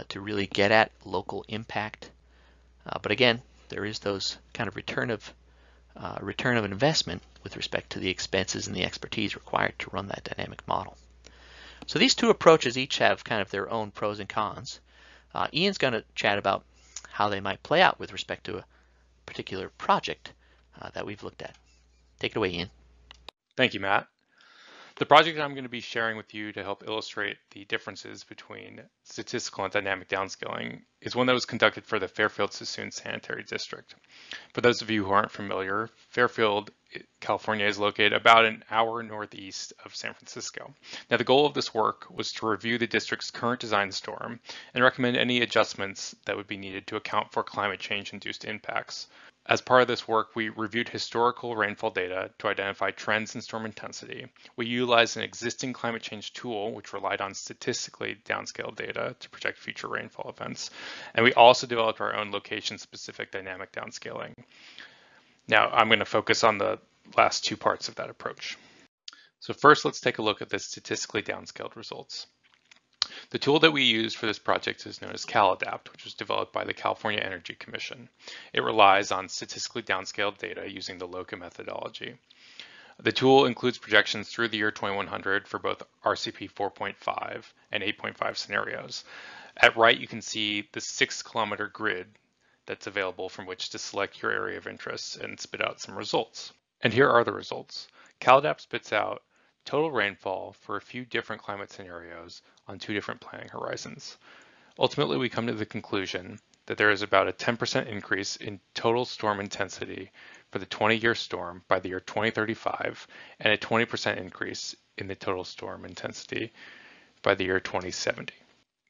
to really get at local impact. But again, there is those kind of return of investment with respect to the expenses and the expertise required to run that dynamic model. So these two approaches each have kind of their own pros and cons. Ian's going to chat about how they might play out with respect to a particular project that we've looked at. Take it away, Ian. Thank you, Matt. The project I'm going to be sharing with you to help illustrate the differences between statistical and dynamic downscaling is one that was conducted for the Fairfield-Suisun Sanitary District. For those of you who aren't familiar, Fairfield, California is located about an hour northeast of San Francisco. Now, the goal of this work was to review the district's current design storm and recommend any adjustments that would be needed to account for climate change-induced impacts. As part of this work, we reviewed historical rainfall data to identify trends in storm intensity. We utilized an existing climate change tool, which relied on statistically downscaled data to project future rainfall events. And we also developed our own location-specific dynamic downscaling. Now, I'm going to focus on the last two parts of that approach. So first, let's take a look at the statistically downscaled results. The tool that we used for this project is known as CalAdapt, which was developed by the California Energy Commission. It relies on statistically downscaled data using the LOCA methodology. The tool includes projections through the year 2100 for both RCP 4.5 and 8.5 scenarios. At right, you can see the 6-kilometer grid that's available from which to select your area of interest and spit out some results. And here are the results. CalAdapt spits out total rainfall for a few different climate scenarios on 2 different planning horizons. Ultimately, we come to the conclusion that there is about a 10% increase in total storm intensity for the 20-year storm by the year 2035, and a 20% increase in the total storm intensity by the year 2070.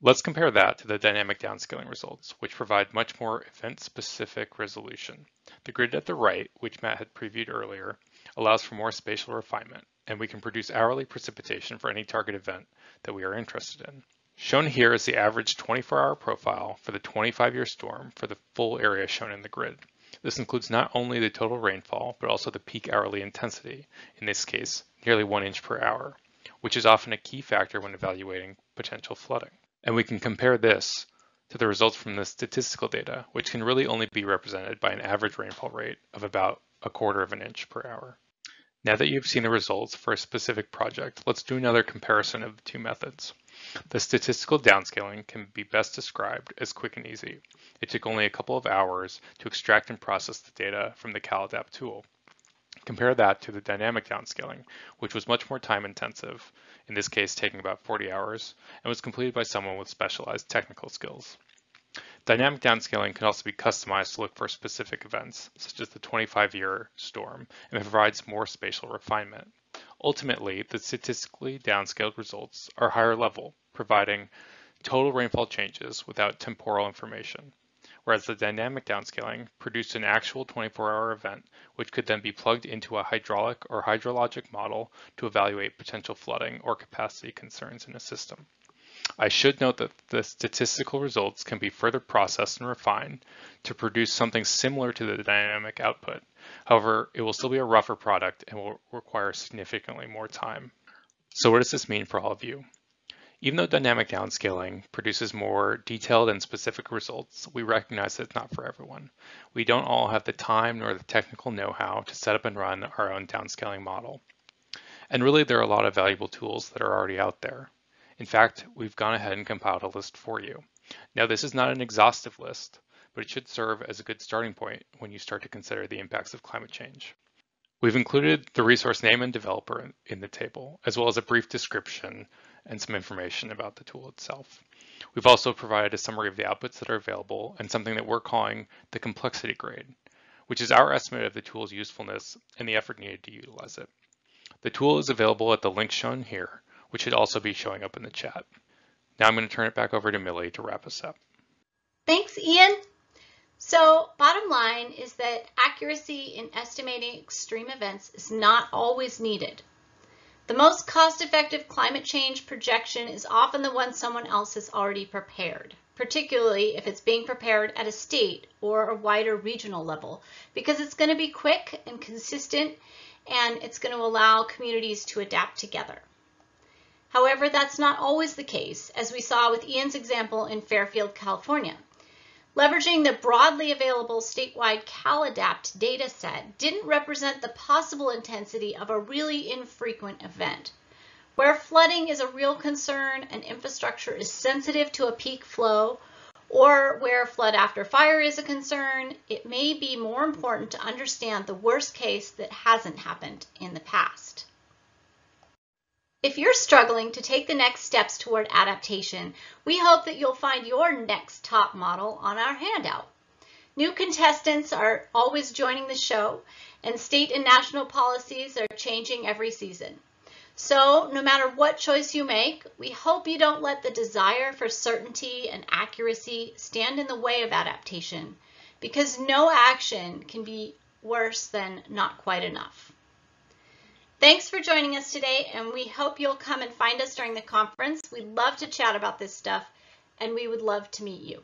Let's compare that to the dynamic downscaling results, which provide much more event-specific resolution. The grid at the right, which Matt had previewed earlier, allows for more spatial refinement, and we can produce hourly precipitation for any target event that we are interested in. Shown here is the average 24-hour profile for the 25-year storm for the full area shown in the grid. This includes not only the total rainfall, but also the peak hourly intensity, in this case, nearly 1 inch per hour, which is often a key factor when evaluating potential flooding. And we can compare this to the results from the statistical data, which can really only be represented by an average rainfall rate of about 1/4 of an inch per hour. Now that you've seen the results for a specific project, let's do another comparison of the two methods. The statistical downscaling can be best described as quick and easy. It took only a couple of hours to extract and process the data from the CalAdapt tool. Compare that to the dynamic downscaling, which was much more time intensive, in this case taking about 40 hours, and was completed by someone with specialized technical skills. Dynamic downscaling can also be customized to look for specific events, such as the 25-year storm, and provides more spatial refinement. Ultimately, the statistically downscaled results are higher level, providing total rainfall changes without temporal information, whereas the dynamic downscaling produced an actual 24-hour event, which could then be plugged into a hydraulic or hydrologic model to evaluate potential flooding or capacity concerns in a system. I should note that the statistical results can be further processed and refined to produce something similar to the dynamic output. However, it will still be a rougher product and will require significantly more time. So what does this mean for all of you? Even though dynamic downscaling produces more detailed and specific results, we recognize that it's not for everyone. We don't all have the time nor the technical know-how to set up and run our own downscaling model. And really, there are a lot of valuable tools that are already out there. In fact, we've gone ahead and compiled a list for you. Now, this is not an exhaustive list, but it should serve as a good starting point when you start to consider the impacts of climate change. We've included the resource name and developer in the table, as well as a brief description and some information about the tool itself. We've also provided a summary of the outputs that are available and something that we're calling the complexity grade, which is our estimate of the tool's usefulness and the effort needed to utilize it. The tool is available at the link shown here, which should also be showing up in the chat. Now I'm going to turn it back over to Millie to wrap us up. Thanks, Ian. So bottom line is that accuracy in estimating extreme events is not always needed. The most cost-effective climate change projection is often the one someone else has already prepared, particularly if it's being prepared at a state or a wider regional level, because it's going to be quick and consistent, and it's going to allow communities to adapt together. However, that's not always the case, as we saw with Ian's example in Fairfield, California. Leveraging the broadly available statewide CalAdapt data set didn't represent the possible intensity of a really infrequent event. Where flooding is a real concern and infrastructure is sensitive to a peak flow, or where flood after fire is a concern, it may be more important to understand the worst case that hasn't happened in the past. If you're struggling to take the next steps toward adaptation, we hope that you'll find your next top model on our handout. New contestants are always joining the show, and state and national policies are changing every season. So no matter what choice you make, we hope you don't let the desire for certainty and accuracy stand in the way of adaptation, because no action can be worse than not quite enough. Thanks for joining us today, and we hope you'll come and find us during the conference. We'd love to chat about this stuff, and we would love to meet you.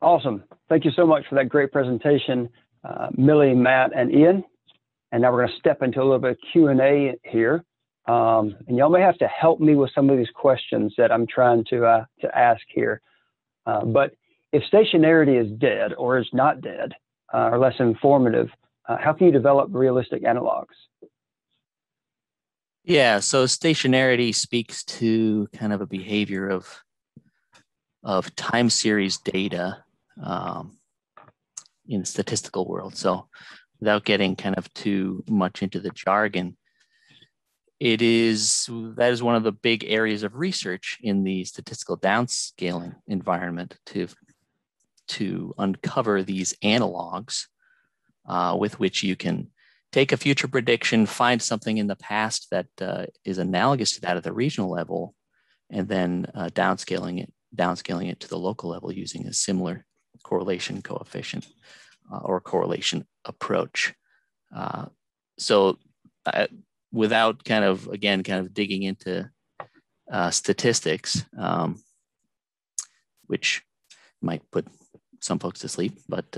Awesome. Thank you so much for that great presentation, Millie, Matt, and Ian. And now we're going to step into a little bit of Q&A here. And y'all may have to help me with some of these questions that I'm trying to ask here. But if stationarity is dead or is not dead or less informative, how can you develop realistic analogs? Yeah, so stationarity speaks to kind of a behavior of time series data in the statistical world. So without getting kind of too much into the jargon, that is one of the big areas of research in the statistical downscaling environment to uncover these analogs with which you can take a future prediction, find something in the past that is analogous to that at the regional level, and then downscaling it to the local level using a similar correlation coefficient or correlation approach. So without kind of digging into statistics, which might put some folks to sleep, but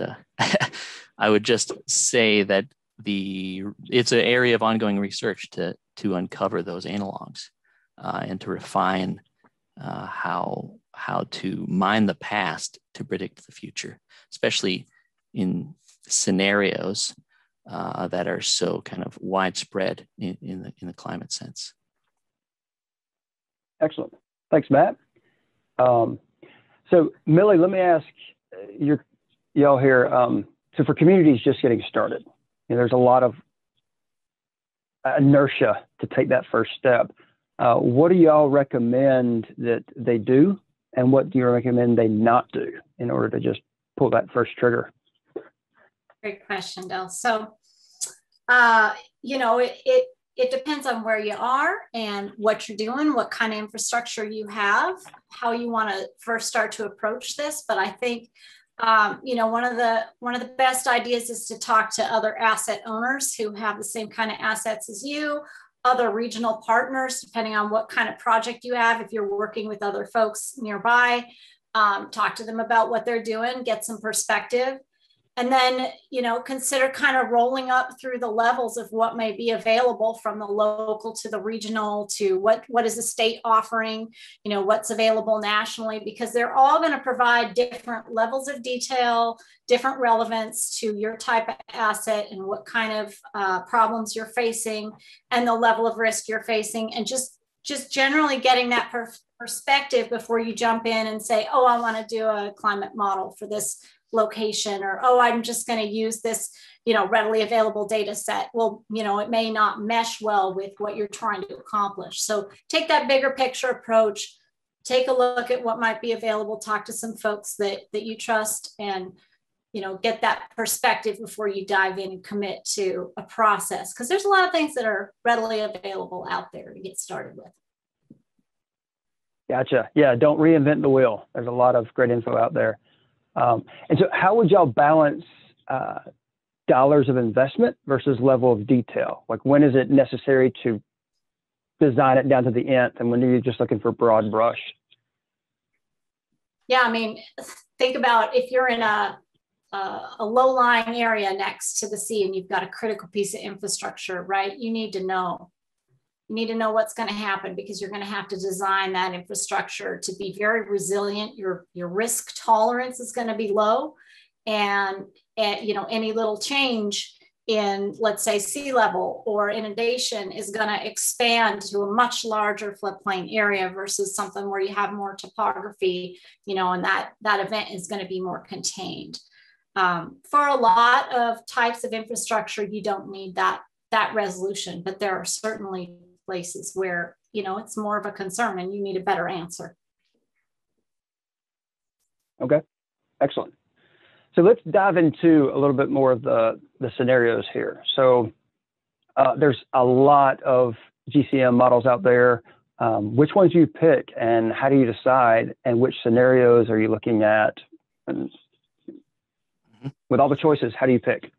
I would just say that it's an area of ongoing research to uncover those analogs and to refine how to mine the past to predict the future, especially in scenarios that are so kind of widespread in the climate sense. Excellent. Thanks, Matt. So Millie, let me ask y'all here. So for communities just getting started, there's a lot of inertia to take that first step. What do y'all recommend that they do, and what do you recommend they not do in order to just pull that first trigger? Great question, Del. So, it depends on where you are and what you're doing, what kind of infrastructure you have, how you want to first start to approach this. But I think, one of the best ideas is to talk to other asset owners who have the same kind of assets as you, other regional partners, depending on what kind of project you have. If you're working with other folks nearby, talk to them about what they're doing, get some perspective. And then, consider kind of rolling up through the levels of what may be available, from the local to the regional to what is the state offering, what's available nationally, because they're all going to provide different levels of detail, different relevance to your type of asset and what kind of problems you're facing and the level of risk you're facing. And just generally getting that perspective before you jump in and say, oh, I want to do a climate model for this location, or, oh, I'm just going to use this, readily available data set. Well, it may not mesh well with what you're trying to accomplish. So take that bigger picture approach, take a look at what might be available, talk to some folks that you trust, and, get that perspective before you dive in and commit to a process. Because there's a lot of things that are readily available out there to get started with. Gotcha. Yeah, don't reinvent the wheel. There's a lot of great info out there. And so how would y'all balance dollars of investment versus level of detail? Like, when is it necessary to design it down to the nth, and when are you just looking for broad brush? Yeah, I mean, think about if you're in a low-lying area next to the sea and you've got a critical piece of infrastructure, right? You need to know. You need to know what's going to happen, because you're going to have to design that infrastructure to be very resilient. Your risk tolerance is going to be low, and any little change in, let's say, sea level or inundation is going to expand to a much larger floodplain area versus something where you have more topography, and that event is going to be more contained. For a lot of types of infrastructure, you don't need that resolution, but there are certainly places where, it's more of a concern and you need a better answer. Okay, excellent. So let's dive into a little bit more of the scenarios here. So there's a lot of GCM models out there. Which ones do you pick, and how do you decide, and which scenarios are you looking at? And with all the choices, how do you pick?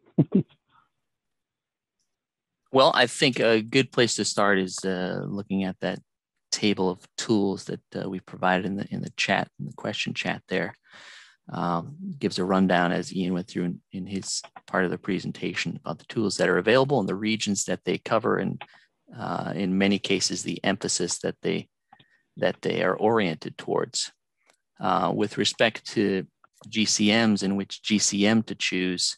Well, I think a good place to start is looking at that table of tools that we provided in the chat, in the question chat there. Gives a rundown, as Ian went through in his part of the presentation, about the tools that are available and the regions that they cover, and in many cases, the emphasis that they are oriented towards. With respect to GCMs and which GCM to choose,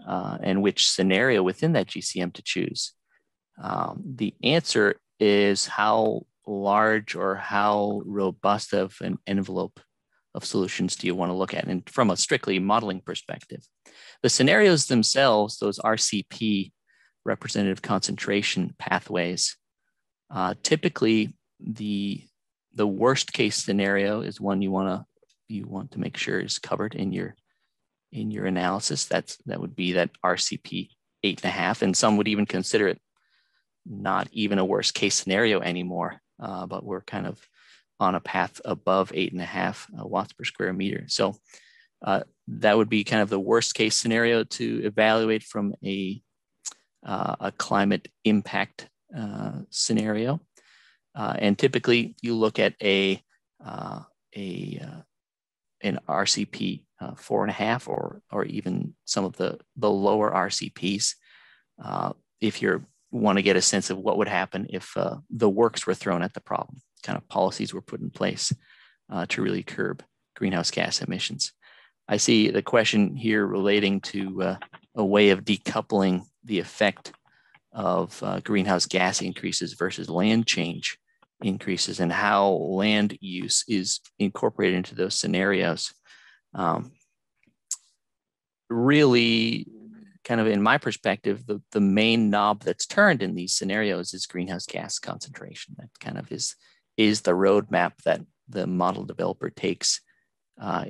and which scenario within that GCM to choose. The answer is how large or how robust of an envelope of solutions do you want to look at, and from a strictly modeling perspective. The scenarios themselves, those RCP, representative concentration pathways, typically the worst case scenario is one you want to make sure is covered in your analysis. That would be that RCP 8.5, and some would even consider it not even a worst case scenario anymore, but we're kind of on a path above 8.5 watts per square meter. So that would be kind of the worst case scenario to evaluate from a climate impact scenario. And typically you look at an RCP 4.5 or even some of the lower RCPs if you want to get a sense of what would happen if the works were thrown at the problem. kind of policies were put in place to really curb greenhouse gas emissions. I see the question here relating to a way of decoupling the effect of greenhouse gas increases versus land change increases and how land use is incorporated into those scenarios. Really, kind of in my perspective, the main knob that's turned in these scenarios is greenhouse gas concentration. That kind of is the roadmap that the model developer takes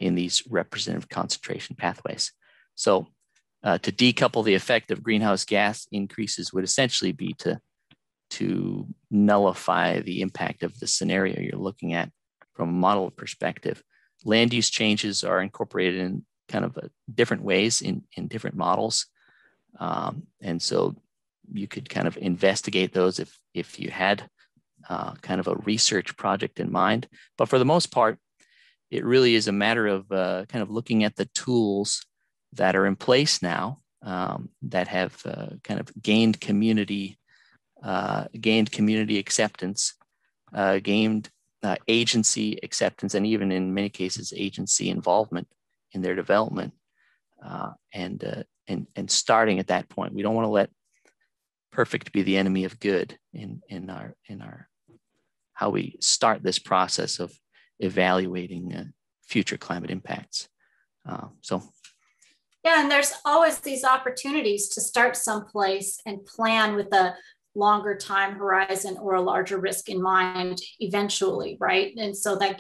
in these representative concentration pathways. So to decouple the effect of greenhouse gas increases would essentially be to nullify the impact of the scenario you're looking at from a model perspective. Land use changes are incorporated in kind of different ways in different models. And so you could kind of investigate those if you had kind of a research project in mind. But for the most part, it really is a matter of kind of looking at the tools that are in place now that have kind of gained community acceptance, gained agency acceptance, and even in many cases, agency involvement in their development. And starting at that point, we don't want to let perfect be the enemy of good in our how we start this process of evaluating future climate impacts. Yeah, and there's always these opportunities to start someplace and plan with a longer time horizon or a larger risk in mind eventually, right? And so that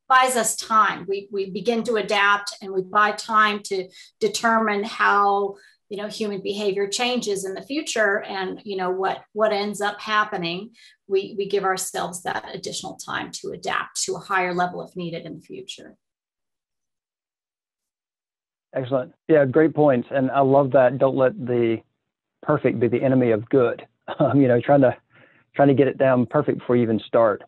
buys us time. We begin to adapt, and we buy time to determine how human behavior changes in the future, and what ends up happening. We give ourselves that additional time to adapt to a higher level if needed in the future. Excellent. Yeah, great points. And I love that. Don't let the perfect be the enemy of good. Trying to get it down perfect before you even start.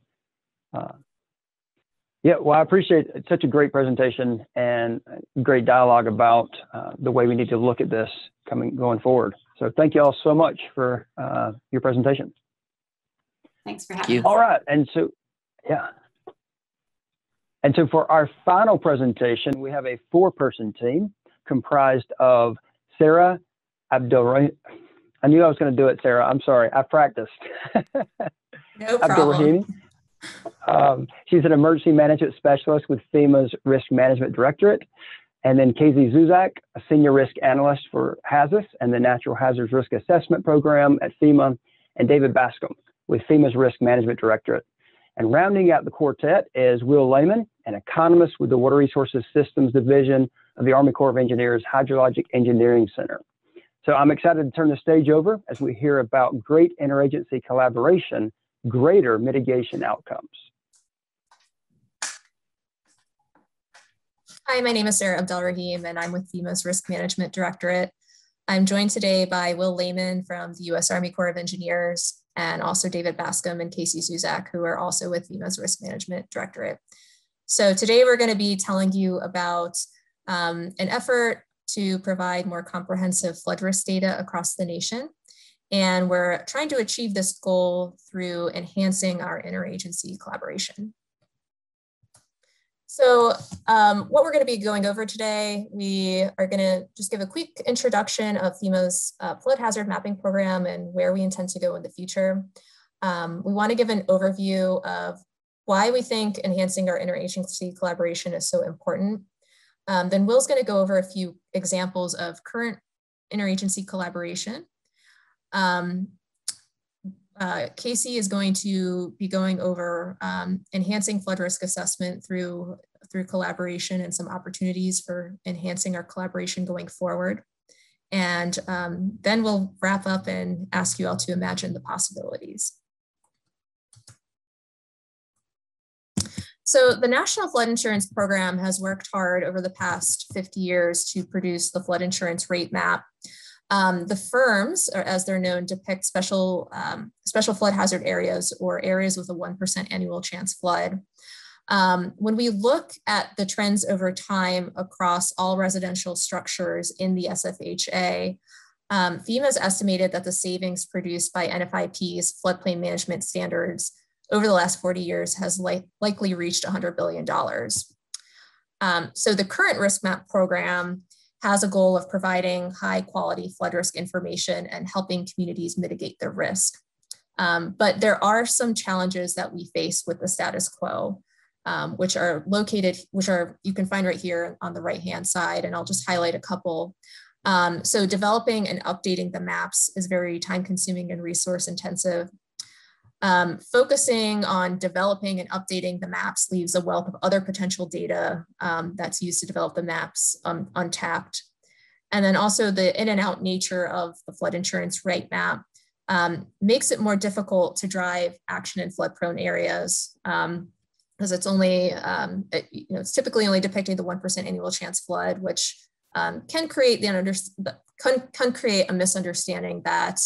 Yeah, well, I appreciate such a great presentation and great dialogue about the way we need to look at this going forward. So thank you all so much for your presentation. Thanks for having us. All right, and so, yeah. And so for our final presentation, we have a 4-person team comprised of Sarah, Abdelrahim. I knew I was going to do it, Sarah. I'm sorry. I practiced. No problem. Abdelrahim. She's an emergency management specialist with FEMA's Risk Management Directorate. And then Casey Zuzak, a senior risk analyst for HAZIS and the Natural Hazards Risk Assessment Program at FEMA. And David Bascom with FEMA's Risk Management Directorate. And rounding out the quartet is Will Lehman, an economist with the Water Resources Systems Division of the Army Corps of Engineers Hydrologic Engineering Center. So I'm excited to turn the stage over as we hear about great interagency collaboration, greater mitigation outcomes. Hi, my name is Sarah Abdelrahim, and I'm with FEMA's Risk Management Directorate. I'm joined today by Will Lehman from the U.S. Army Corps of Engineers, and also David Bascom and Casey Zuzak, who are also with FEMA's Risk Management Directorate. So today we're going to be telling you about an effort to provide more comprehensive flood risk data across the nation. And we're trying to achieve this goal through enhancing our interagency collaboration. So what we're going to be going over today, we are going to just give a quick introduction of FEMA's flood hazard mapping program and where we intend to go in the future. We want to give an overview of why we think enhancing our interagency collaboration is so important. Then Will's going to go over a few examples of current interagency collaboration. Casey is going to be going over enhancing flood risk assessment through collaboration and some opportunities for enhancing our collaboration going forward. And then we'll wrap up and ask you all to imagine the possibilities. So the National Flood Insurance Program has worked hard over the past 50 years to produce the flood insurance rate map. The firms, or as they're known, depict special flood hazard areas or areas with a 1% annual chance flood. When we look at the trends over time across all residential structures in the SFHA, FEMA has estimated that the savings produced by NFIP's floodplain management standards over the last 40 years has likely reached $100 billion. So the current risk map program has a goal of providing high quality flood risk information and helping communities mitigate the risk. But there are some challenges that we face with the status quo, which you can find right here on the right-hand side, and I'll just highlight a couple. So developing and updating the maps is very time consuming and resource intensive. Focusing on developing and updating the maps leaves a wealth of other potential data that's used to develop the maps untapped. And then also the in and out nature of the flood insurance rate map makes it more difficult to drive action in flood prone areas because it's only, it's typically only depicting the 1% annual chance flood, which can create can create a misunderstanding that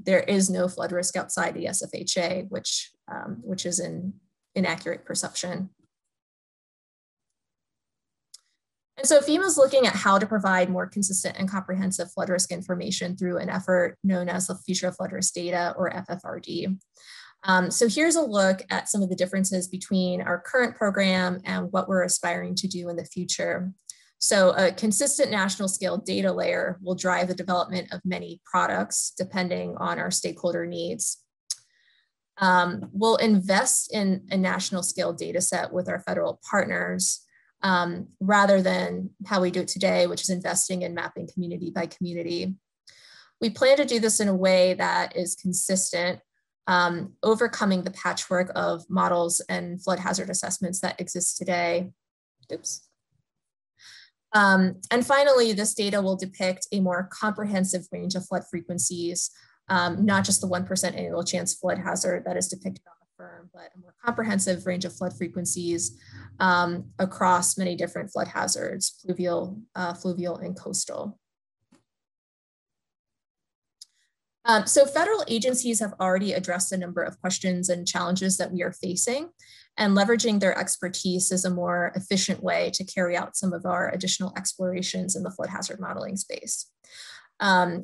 there is no flood risk outside the SFHA, which is an inaccurate perception. And so FEMA is looking at how to provide more consistent and comprehensive flood risk information through an effort known as the Future of Flood Risk Data, or FFRD. So here's a look at some of the differences between our current program and what we're aspiring to do in the future. So a consistent national scale data layer will drive the development of many products depending on our stakeholder needs. We'll invest in a national scale data set with our federal partners rather than how we do it today, which is investing in mapping community by community. We plan to do this in a way that is consistent, overcoming the patchwork of models and flood hazard assessments that exist today. Oops. And finally, this data will depict a more comprehensive range of flood frequencies, not just the 1% annual chance flood hazard that is depicted on the firm, but a more comprehensive range of flood frequencies across many different flood hazards, fluvial, and coastal. So federal agencies have already addressed a number of questions and challenges that we are facing, and leveraging their expertise is a more efficient way to carry out some of our additional explorations in the flood hazard modeling space.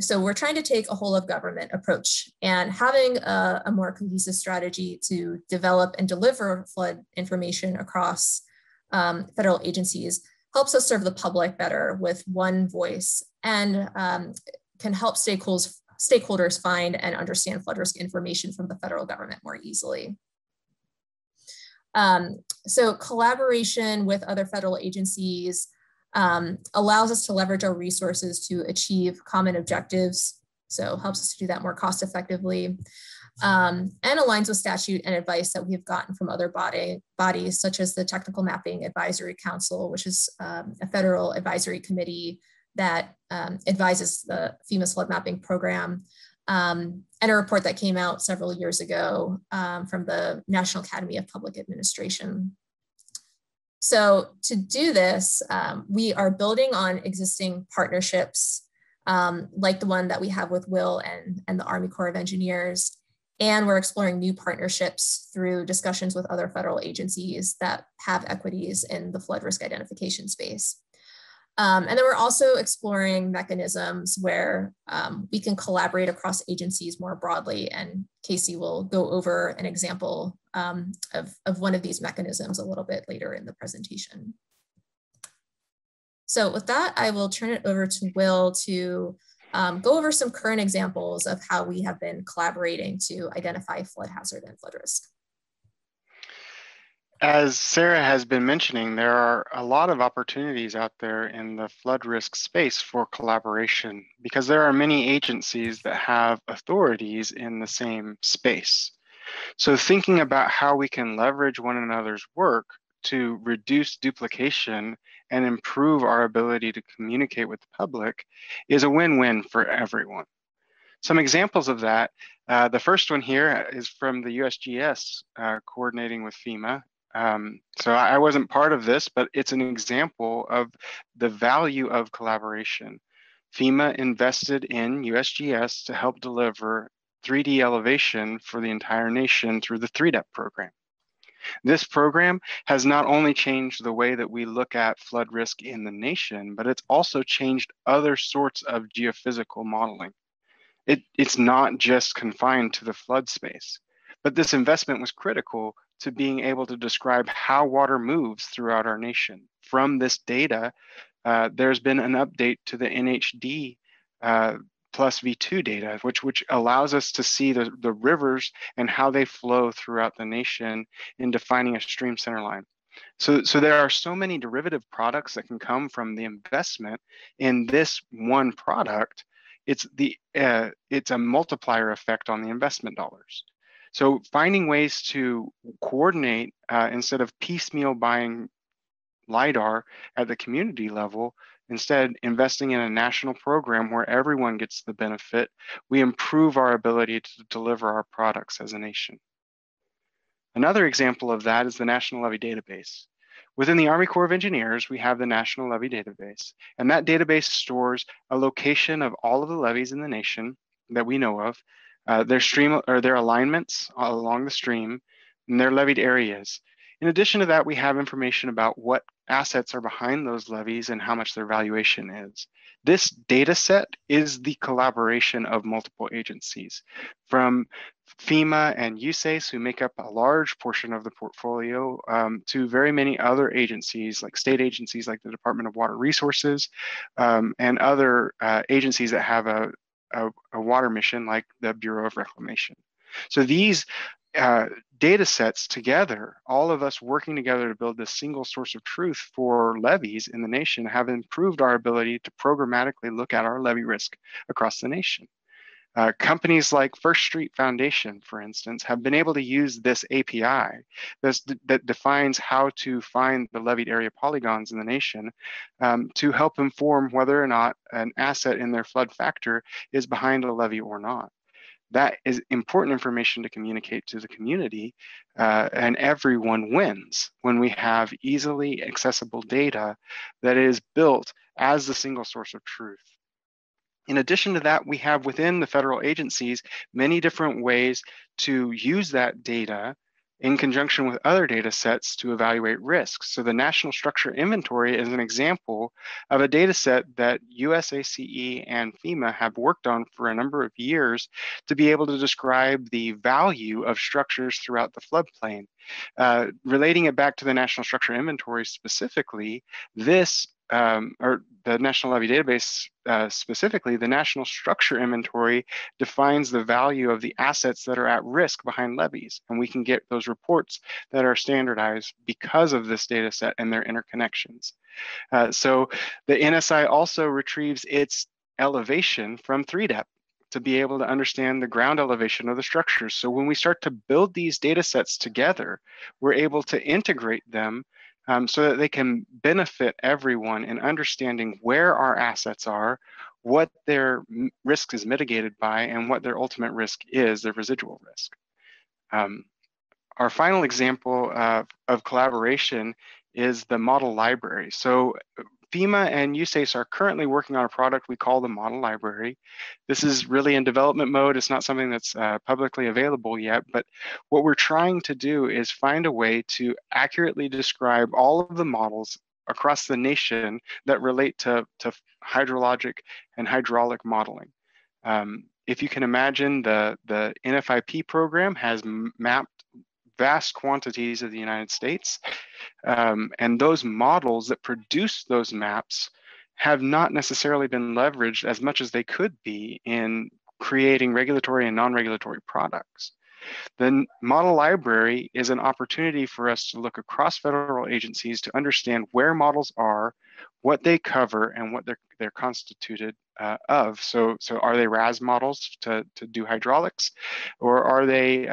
So we're trying to take a whole of government approach, and having a more cohesive strategy to develop and deliver flood information across federal agencies helps us serve the public better with one voice, and can help stakeholders find and understand flood risk information from the federal government more easily. So collaboration with other federal agencies allows us to leverage our resources to achieve common objectives. So helps us to do that more cost effectively, and aligns with statute and advice that we've gotten from other bodies, such as the Technical Mapping Advisory Council, which is a federal advisory committee that advises the FEMA's flood mapping program, and a report that came out several years ago from the National Academy of Public Administration. So to do this, we are building on existing partnerships like the one that we have with Will and the Army Corps of Engineers, and we're exploring new partnerships through discussions with other federal agencies that have equities in the flood risk identification space. And then we're also exploring mechanisms where we can collaborate across agencies more broadly, and Casey will go over an example of one of these mechanisms a little bit later in the presentation. So with that, I will turn it over to Will to go over some current examples of how we have been collaborating to identify flood hazard and flood risk. As Sarah has been mentioning, there are a lot of opportunities out there in the flood risk space for collaboration, because there are many agencies that have authorities in the same space. So thinking about how we can leverage one another's work to reduce duplication and improve our ability to communicate with the public is a win-win for everyone. Some examples of that, the first one here is from the USGS coordinating with FEMA. So I wasn't part of this, but it's an example of the value of collaboration. FEMA invested in USGS to help deliver 3D elevation for the entire nation through the 3DEP program. This program has not only changed the way that we look at flood risk in the nation, but it's also changed other sorts of geophysical modeling. It's not just confined to the flood space. But this investment was critical to being able to describe how water moves throughout our nation. From this data, there's been an update to the NHD plus V2 data, which allows us to see the rivers and how they flow throughout the nation in defining a stream center line. So there are so many derivative products that can come from the investment in this one product. It's a multiplier effect on the investment dollars. So finding ways to coordinate instead of piecemeal buying LiDAR at the community level, instead investing in a national program where everyone gets the benefit, we improve our ability to deliver our products as a nation. Another example of that is the National Levee Database. Within the Army Corps of Engineers, we have the National Levee Database, and that database stores a location of all of the levees in the nation that we know of, their stream or their alignments along the stream, and their levied areas. In addition to that, we have information about what assets are behind those levees and how much their valuation is. This data set is the collaboration of multiple agencies, from FEMA and USACE, who make up a large portion of the portfolio, to very many other agencies, like state agencies like the Department of Water Resources, and other agencies that have a water mission like the Bureau of Reclamation. So these data sets together, all of us working together to build this single source of truth for levees in the nation, have improved our ability to programmatically look at our levee risk across the nation. Companies like First Street Foundation, for instance, have been able to use this API that defines how to find the levied area polygons in the nation to help inform whether or not an asset in their flood factor is behind a levee or not. That is important information to communicate to the community, and everyone wins when we have easily accessible data that is built as the single source of truth. In addition to that, we have within the federal agencies many different ways to use that data in conjunction with other data sets to evaluate risks. So the National Structure Inventory is an example of a data set that USACE and FEMA have worked on for a number of years to be able to describe the value of structures throughout the floodplain. Relating it back to the National Structure Inventory specifically, this or the National Levee Database specifically, the National Structure Inventory defines the value of the assets that are at risk behind levees. And we can get those reports that are standardized because of this data set and their interconnections. So the NSI also retrieves its elevation from 3DEP to be able to understand the ground elevation of the structures. So when we start to build these data sets together, we're able to integrate them so that they can benefit everyone in understanding where our assets are, what their risk is mitigated by, and what their ultimate risk is, their residual risk. Our final example of collaboration is the model library. So FEMA and USACE are currently working on a product we call the model library. This is really in development mode. It's not something that's publicly available yet, but what we're trying to do is find a way to accurately describe all of the models across the nation that relate to hydrologic and hydraulic modeling. If you can imagine, the NFIP program has mapped vast quantities of the United States. And those models that produce those maps have not necessarily been leveraged as much as they could be in creating regulatory and non-regulatory products. The model library is an opportunity for us to look across federal agencies to understand where models are, what they cover, and what they're constituted of. So are they RAS models to do hydraulics, or are they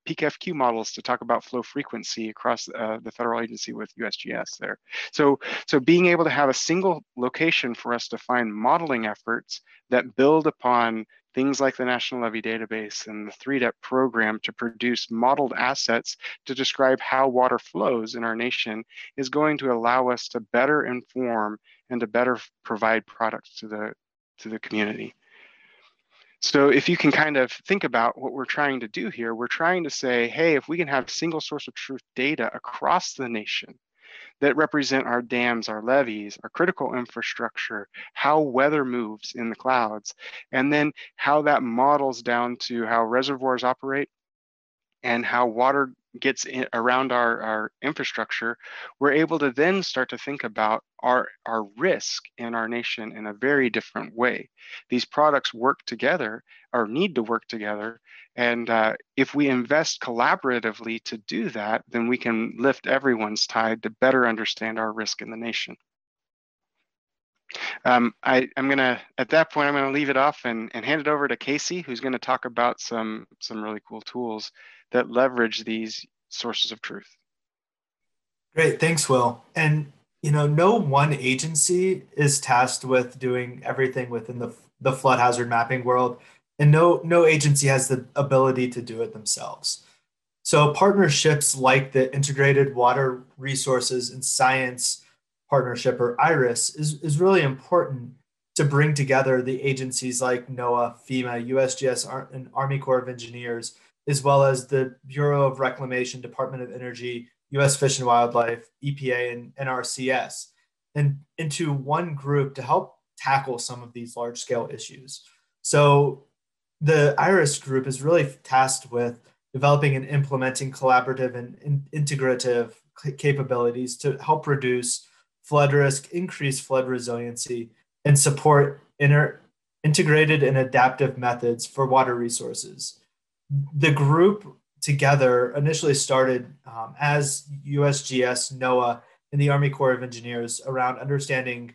PEAK-FQ models to talk about flow frequency across the federal agency with USGS there? So being able to have a single location for us to find modeling efforts that build upon things like the National Levee Database and the 3DEP program to produce modeled assets to describe how water flows in our nation is going to allow us to better inform and to better provide products to the community. So if you can kind of think about what we're trying to do here, we're trying to say, hey, if we can have single source of truth data across the nation that represent our dams, our levees, our critical infrastructure, how weather moves in the clouds, and then how that models down to how reservoirs operate, and how water gets around our infrastructure, we're able to then start to think about our risk in our nation in a very different way. These products work together, or need to work together, and if we invest collaboratively to do that, then we can lift everyone's tide to better understand our risk in the nation. I'm gonna, at that point, I'm gonna leave it off and hand it over to Casey, who's gonna talk about some really cool tools that leverage these sources of truth. Great, thanks, Will. And no one agency is tasked with doing everything within the flood hazard mapping world, and no agency has the ability to do it themselves. So partnerships like the Integrated Water Resources and Science Partnership, or IRIS, is really important to bring together the agencies like NOAA, FEMA, USGS, and Army Corps of Engineers, as well as the Bureau of Reclamation, Department of Energy, U.S. Fish and Wildlife, EPA, and NRCS, and into one group to help tackle some of these large-scale issues. So the IRIS group is really tasked with developing and implementing collaborative and integrative capabilities to help reduce flood risk, increase flood resiliency, and support integrated and adaptive methods for water resources. The group together initially started as USGS, NOAA, and the Army Corps of Engineers around understanding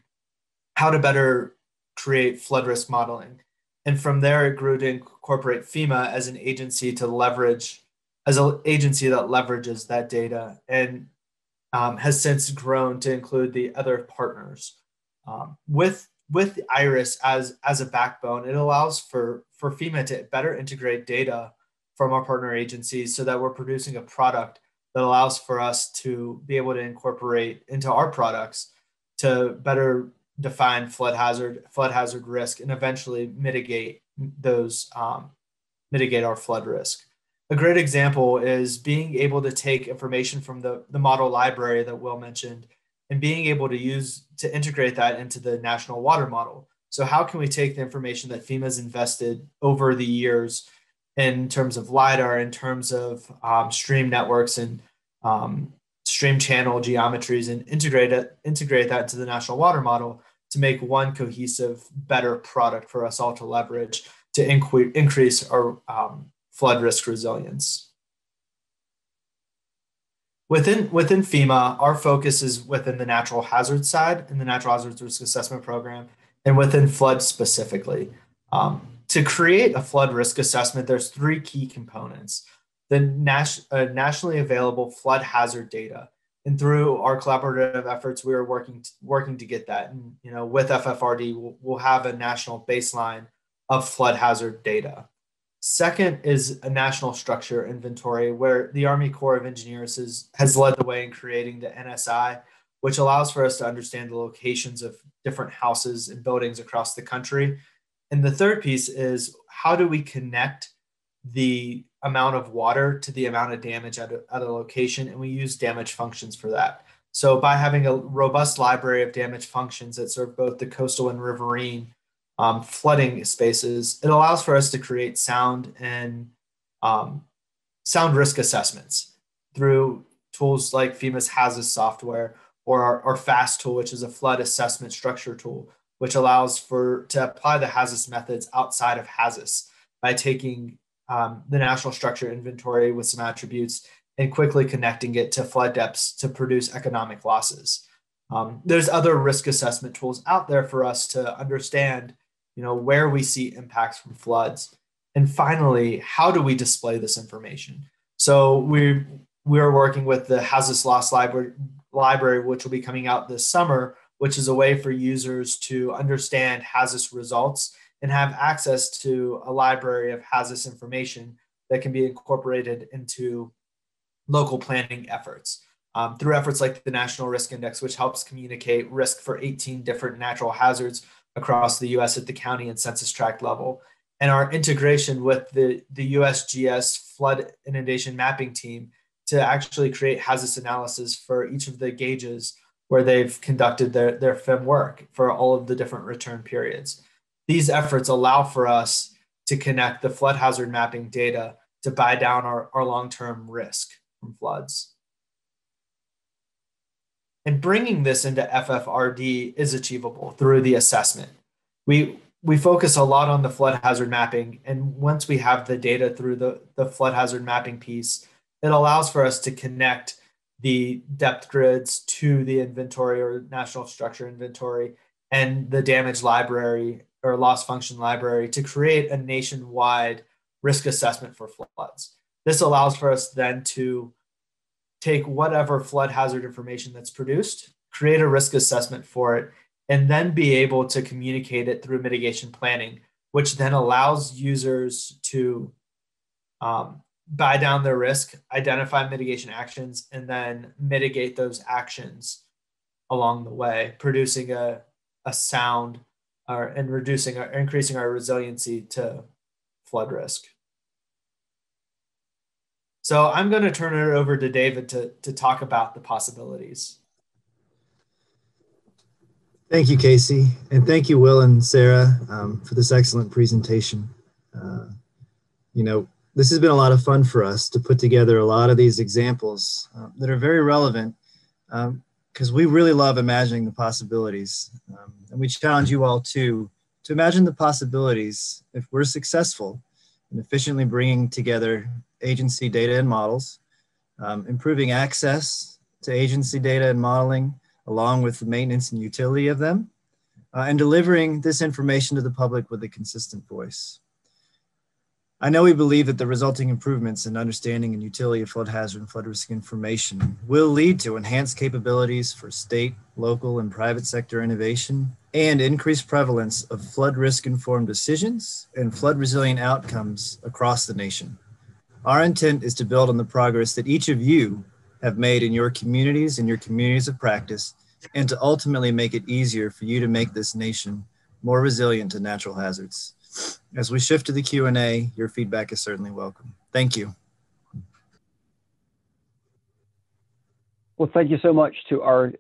how to better create flood risk modeling. And from there, it grew to incorporate FEMA as an agency to leverage, as an agency that leverages that data, and has since grown to include the other partners. With IRIS as a backbone, it allows for FEMA to better integrate data from our partner agencies so that we're producing a product that allows for us to be able to incorporate into our products to better define flood hazard risk, and eventually mitigate our flood risk. A great example is being able to take information from the model library that Will mentioned and being able to integrate that into the national water model. So how can we take the information that FEMA's invested over the years in terms of LIDAR, in terms of stream networks and stream channel geometries, and integrate that into the national water model to make one cohesive, better product for us all to leverage to increase our flood risk resilience. Within FEMA, our focus is within the natural hazard side in the Natural Hazards Risk Assessment Program, and within flood specifically. To create a flood risk assessment, there's three key components. The nationally available flood hazard data. And through our collaborative efforts, we are working to get that. And with FFRD, we'll have a national baseline of flood hazard data. Second is a national structure inventory, where the Army Corps of Engineers has led the way in creating the NSI, which allows for us to understand the locations of different houses and buildings across the country. And the third piece is, how do we connect the amount of water to the amount of damage at a location? And we use damage functions for that. So by having a robust library of damage functions that serve both the coastal and riverine flooding spaces, it allows for us to create sound risk assessments through tools like FEMA's HAZAS software, or our FAST tool, which is a flood assessment structure tool, which allows to apply the HAZAS methods outside of HAZAS by taking the national structure inventory with some attributes and quickly connecting it to flood depths to produce economic losses. There's other risk assessment tools out there for us to understand, where we see impacts from floods. And finally, how do we display this information? So we are working with the HAZAS Loss library, which will be coming out this summer, which is a way for users to understand HAZAS results and have access to a library of HAZAS information that can be incorporated into local planning efforts. Through efforts like the National Risk Index, which helps communicate risk for 18 different natural hazards across the US at the county and census tract level. And our integration with the USGS flood inundation mapping team to actually create HAZAS analysis for each of the gauges where they've conducted their FEM work for all of the different return periods. These efforts allow for us to connect the flood hazard mapping data to buy down our long-term risk from floods. And bringing this into FFRD is achievable through the assessment. We focus a lot on the flood hazard mapping, and once we have the data through the flood hazard mapping piece, it allows for us to connect the depth grids to the inventory or national structure inventory and the damage library or loss function library to create a nationwide risk assessment for floods. This allows for us then to take whatever flood hazard information that's produced, create a risk assessment for it, and then be able to communicate it through mitigation planning, which then allows users to buy down their risk, identify mitigation actions, and then mitigate those actions along the way, producing a sound and increasing our resiliency to flood risk. So I'm going to turn it over to David to talk about the possibilities. Thank you, Casey. And thank you, Will and Sarah, for this excellent presentation. This has been a lot of fun for us to put together a lot of these examples that are very relevant because we really love imagining the possibilities. And we challenge you all to imagine the possibilities if we're successful in efficiently bringing together agency data and models, improving access to agency data and modeling, along with the maintenance and utility of them, and delivering this information to the public with a consistent voice. I know we believe that the resulting improvements in understanding and utility of flood hazard and flood risk information will lead to enhanced capabilities for state, local, and private sector innovation and increased prevalence of flood risk informed decisions and flood resilient outcomes across the nation. Our intent is to build on the progress that each of you have made in your communities and your communities of practice, and to ultimately make it easier for you to make this nation more resilient to natural hazards. As we shift to the Q&A, your feedback is certainly welcome. Thank you. Well, thank you so much to our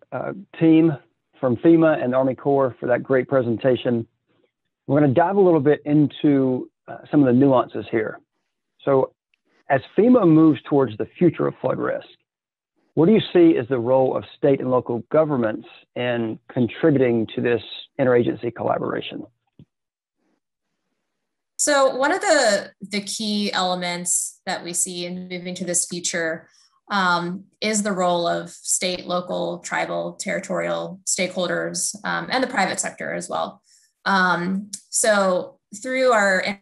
team from FEMA and the Army Corps for that great presentation. We're going to dive a little bit into some of the nuances here. So as FEMA moves towards the future of flood risk, what do you see as the role of state and local governments in contributing to this interagency collaboration? So one of the key elements that we see in moving to this future is the role of state, local, tribal, territorial stakeholders, and the private sector as well. So through our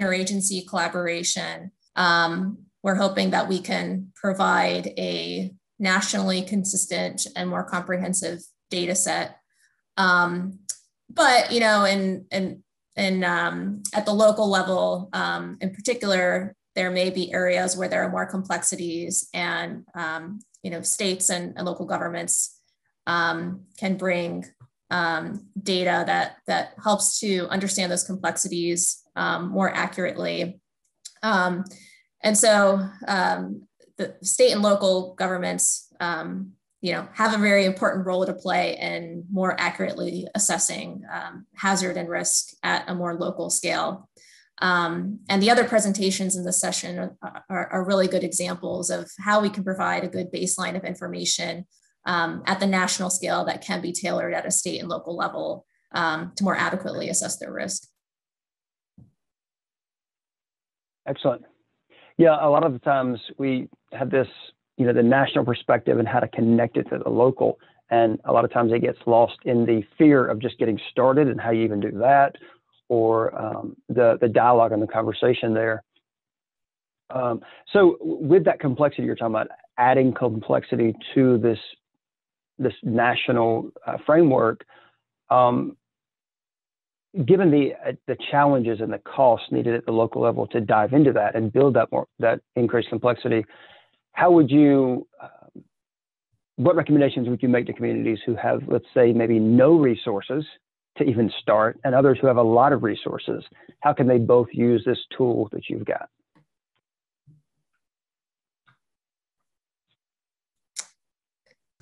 interagency collaboration, we're hoping that we can provide a nationally consistent and more comprehensive data set. But, at the local level, in particular, there may be areas where there are more complexities, and states and local governments can bring data that helps to understand those complexities more accurately. And so the state and local governments, have a very important role to play in more accurately assessing hazard and risk at a more local scale. And the other presentations in this session are really good examples of how we can provide a good baseline of information at the national scale that can be tailored at a state and local level to more adequately assess their risk. Excellent. Yeah, a lot of the times we have this, the national perspective and how to connect it to the local. And a lot of times it gets lost in the fear of just getting started and how you even do that, or the dialogue and the conversation there. So with that complexity you're talking about, adding complexity to this national framework, given the challenges and the costs needed at the local level to dive into that and build that increased complexity, how would you, what recommendations would you make to communities who have, let's say, maybe no resources to even start, and others who have a lot of resources? How can they both use this tool that you've got?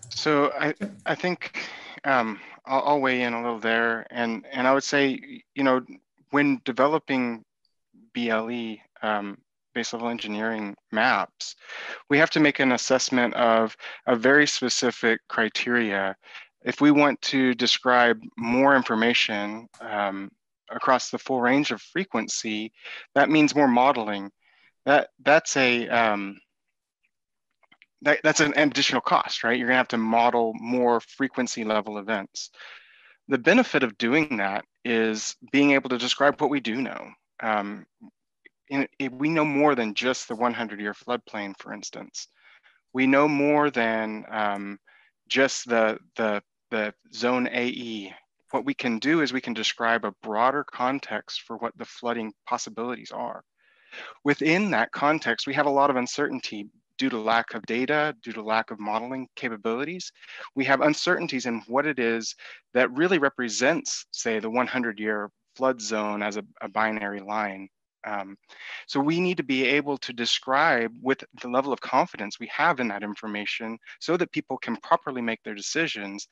So I think I'll weigh in a little there, and I would say, when developing BLE, base level engineering maps, we have to make an assessment of a very specific criteria. If we want to describe more information across the full range of frequency, that means more modeling. That's an additional cost, right? You're gonna have to model more frequency level events. The benefit of doing that is being able to describe what we do know. We know more than just the 100-year floodplain, for instance. We know more than just the zone AE. What we can do is we can describe a broader context for what the flooding possibilities are. Within that context, we have a lot of uncertainty due to lack of data, due to lack of modeling capabilities. We have uncertainties in what it is that really represents, say, the 100-year flood zone as a binary line. So we need to be able to describe with the level of confidence we have in that information so that people can properly make their decisions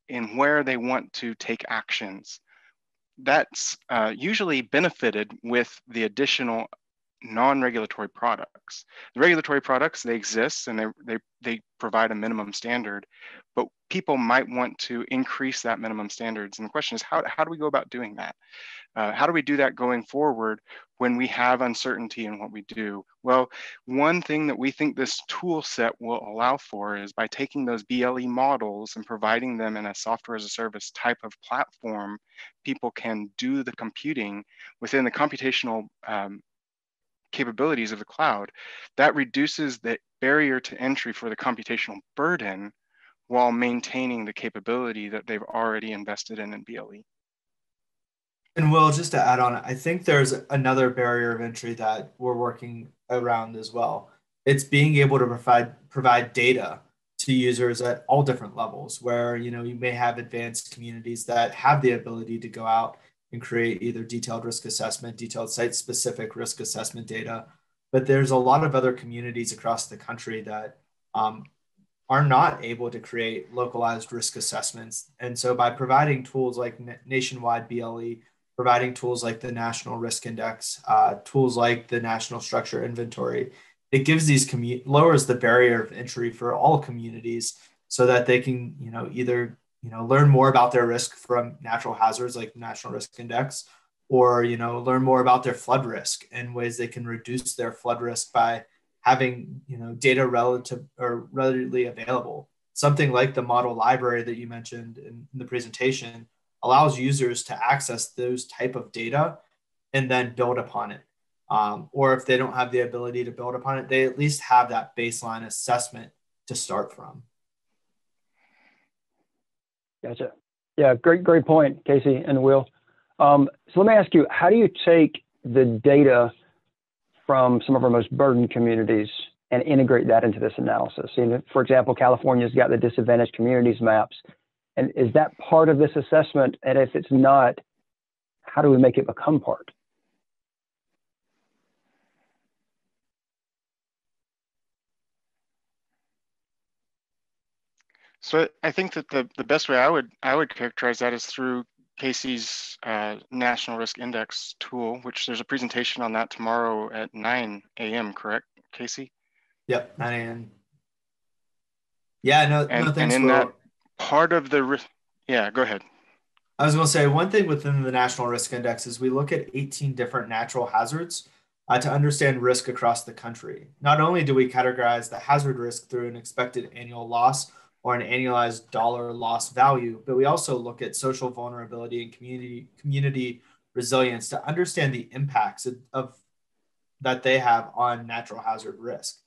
in where they want to take actions. That's usually benefited with the additional non-regulatory products. The regulatory products, they exist and they provide a minimum standard, but people might want to increase that minimum standards. And the question is, how do we go about doing that? How do we do that going forward when we have uncertainty in what we do? Well, one thing that we think this tool set will allow for is by taking those BLE models and providing them in a software as a service type of platform, people can do the computing within the computational capabilities of the cloud. That reduces the barrier to entry for the computational burden while maintaining the capability that they've already invested in BLE. And Will, just to add on, I think there's another barrier of entry that we're working around as well. It's being able to provide data to users at all different levels, where you may have advanced communities that have the ability to go out and create either detailed risk assessment, detailed site-specific risk assessment data. But there's a lot of other communities across the country that are not able to create localized risk assessments. And so by providing tools like nationwide BLE, providing tools like the National Risk Index, tools like the National Structure Inventory, it gives these lowers the barrier of entry for all communities so that they can either learn more about their risk from natural hazards like the National Risk Index, or learn more about their flood risk and ways they can reduce their flood risk by having data readily available. Something like the model library that you mentioned in the presentation allows users to access those type of data and then build upon it. Or if they don't have the ability to build upon it, they at least have that baseline assessment to start from. Gotcha. Yeah, great point, Casey and Will. So let me ask you, how do you take the data from some of our most burdened communities and integrate that into this analysis? For example, California's got the disadvantaged communities maps. And is that part of this assessment? And if it's not, how do we make it become part? So I think that the best way I would characterize that is through Casey's National Risk Index tool, which there's a presentation on that tomorrow at 9 a.m., correct, Casey? Yep, 9 a.m. Yeah, no, thanks, and in Will. that part of the, yeah, go ahead. I was going to say one thing within the National Risk Index is we look at 18 different natural hazards to understand risk across the country. Not only do we categorize the hazard risk through an expected annual loss or an annualized dollar loss value, but we also look at social vulnerability and community resilience to understand the impacts of that they have on natural hazard risk.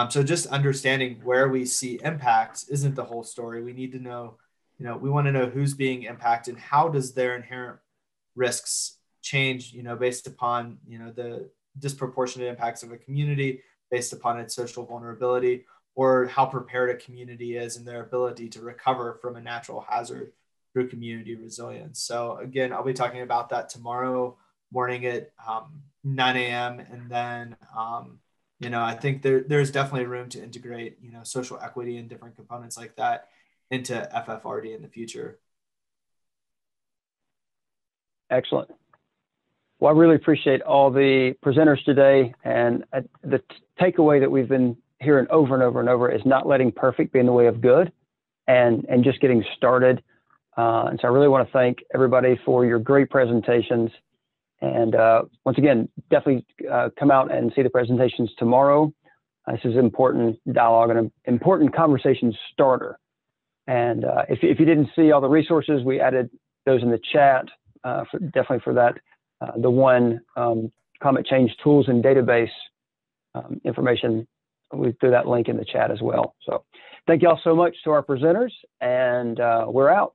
So just understanding where we see impacts isn't the whole story. We need to know, we want to know who's being impacted and how does their inherent risks change, based upon, the disproportionate impacts of a community, based upon its social vulnerability, or how prepared a community is and their ability to recover from a natural hazard through community resilience. So again, I'll be talking about that tomorrow morning at 9 a.m. And then, I think there's definitely room to integrate, social equity and different components like that into FFRD in the future. Excellent. Well, I really appreciate all the presenters today, and the takeaway that we've been hearing over and over and over is not letting perfect be in the way of good, and just getting started. And so I really want to thank everybody for your great presentations. And once again, definitely come out and see the presentations tomorrow. This is important dialogue and an important conversation starter. And if you didn't see all the resources, we added those in the chat, definitely for that. The one climate change tools and database information, we threw that link in the chat as well. So thank you all so much to our presenters, and we're out.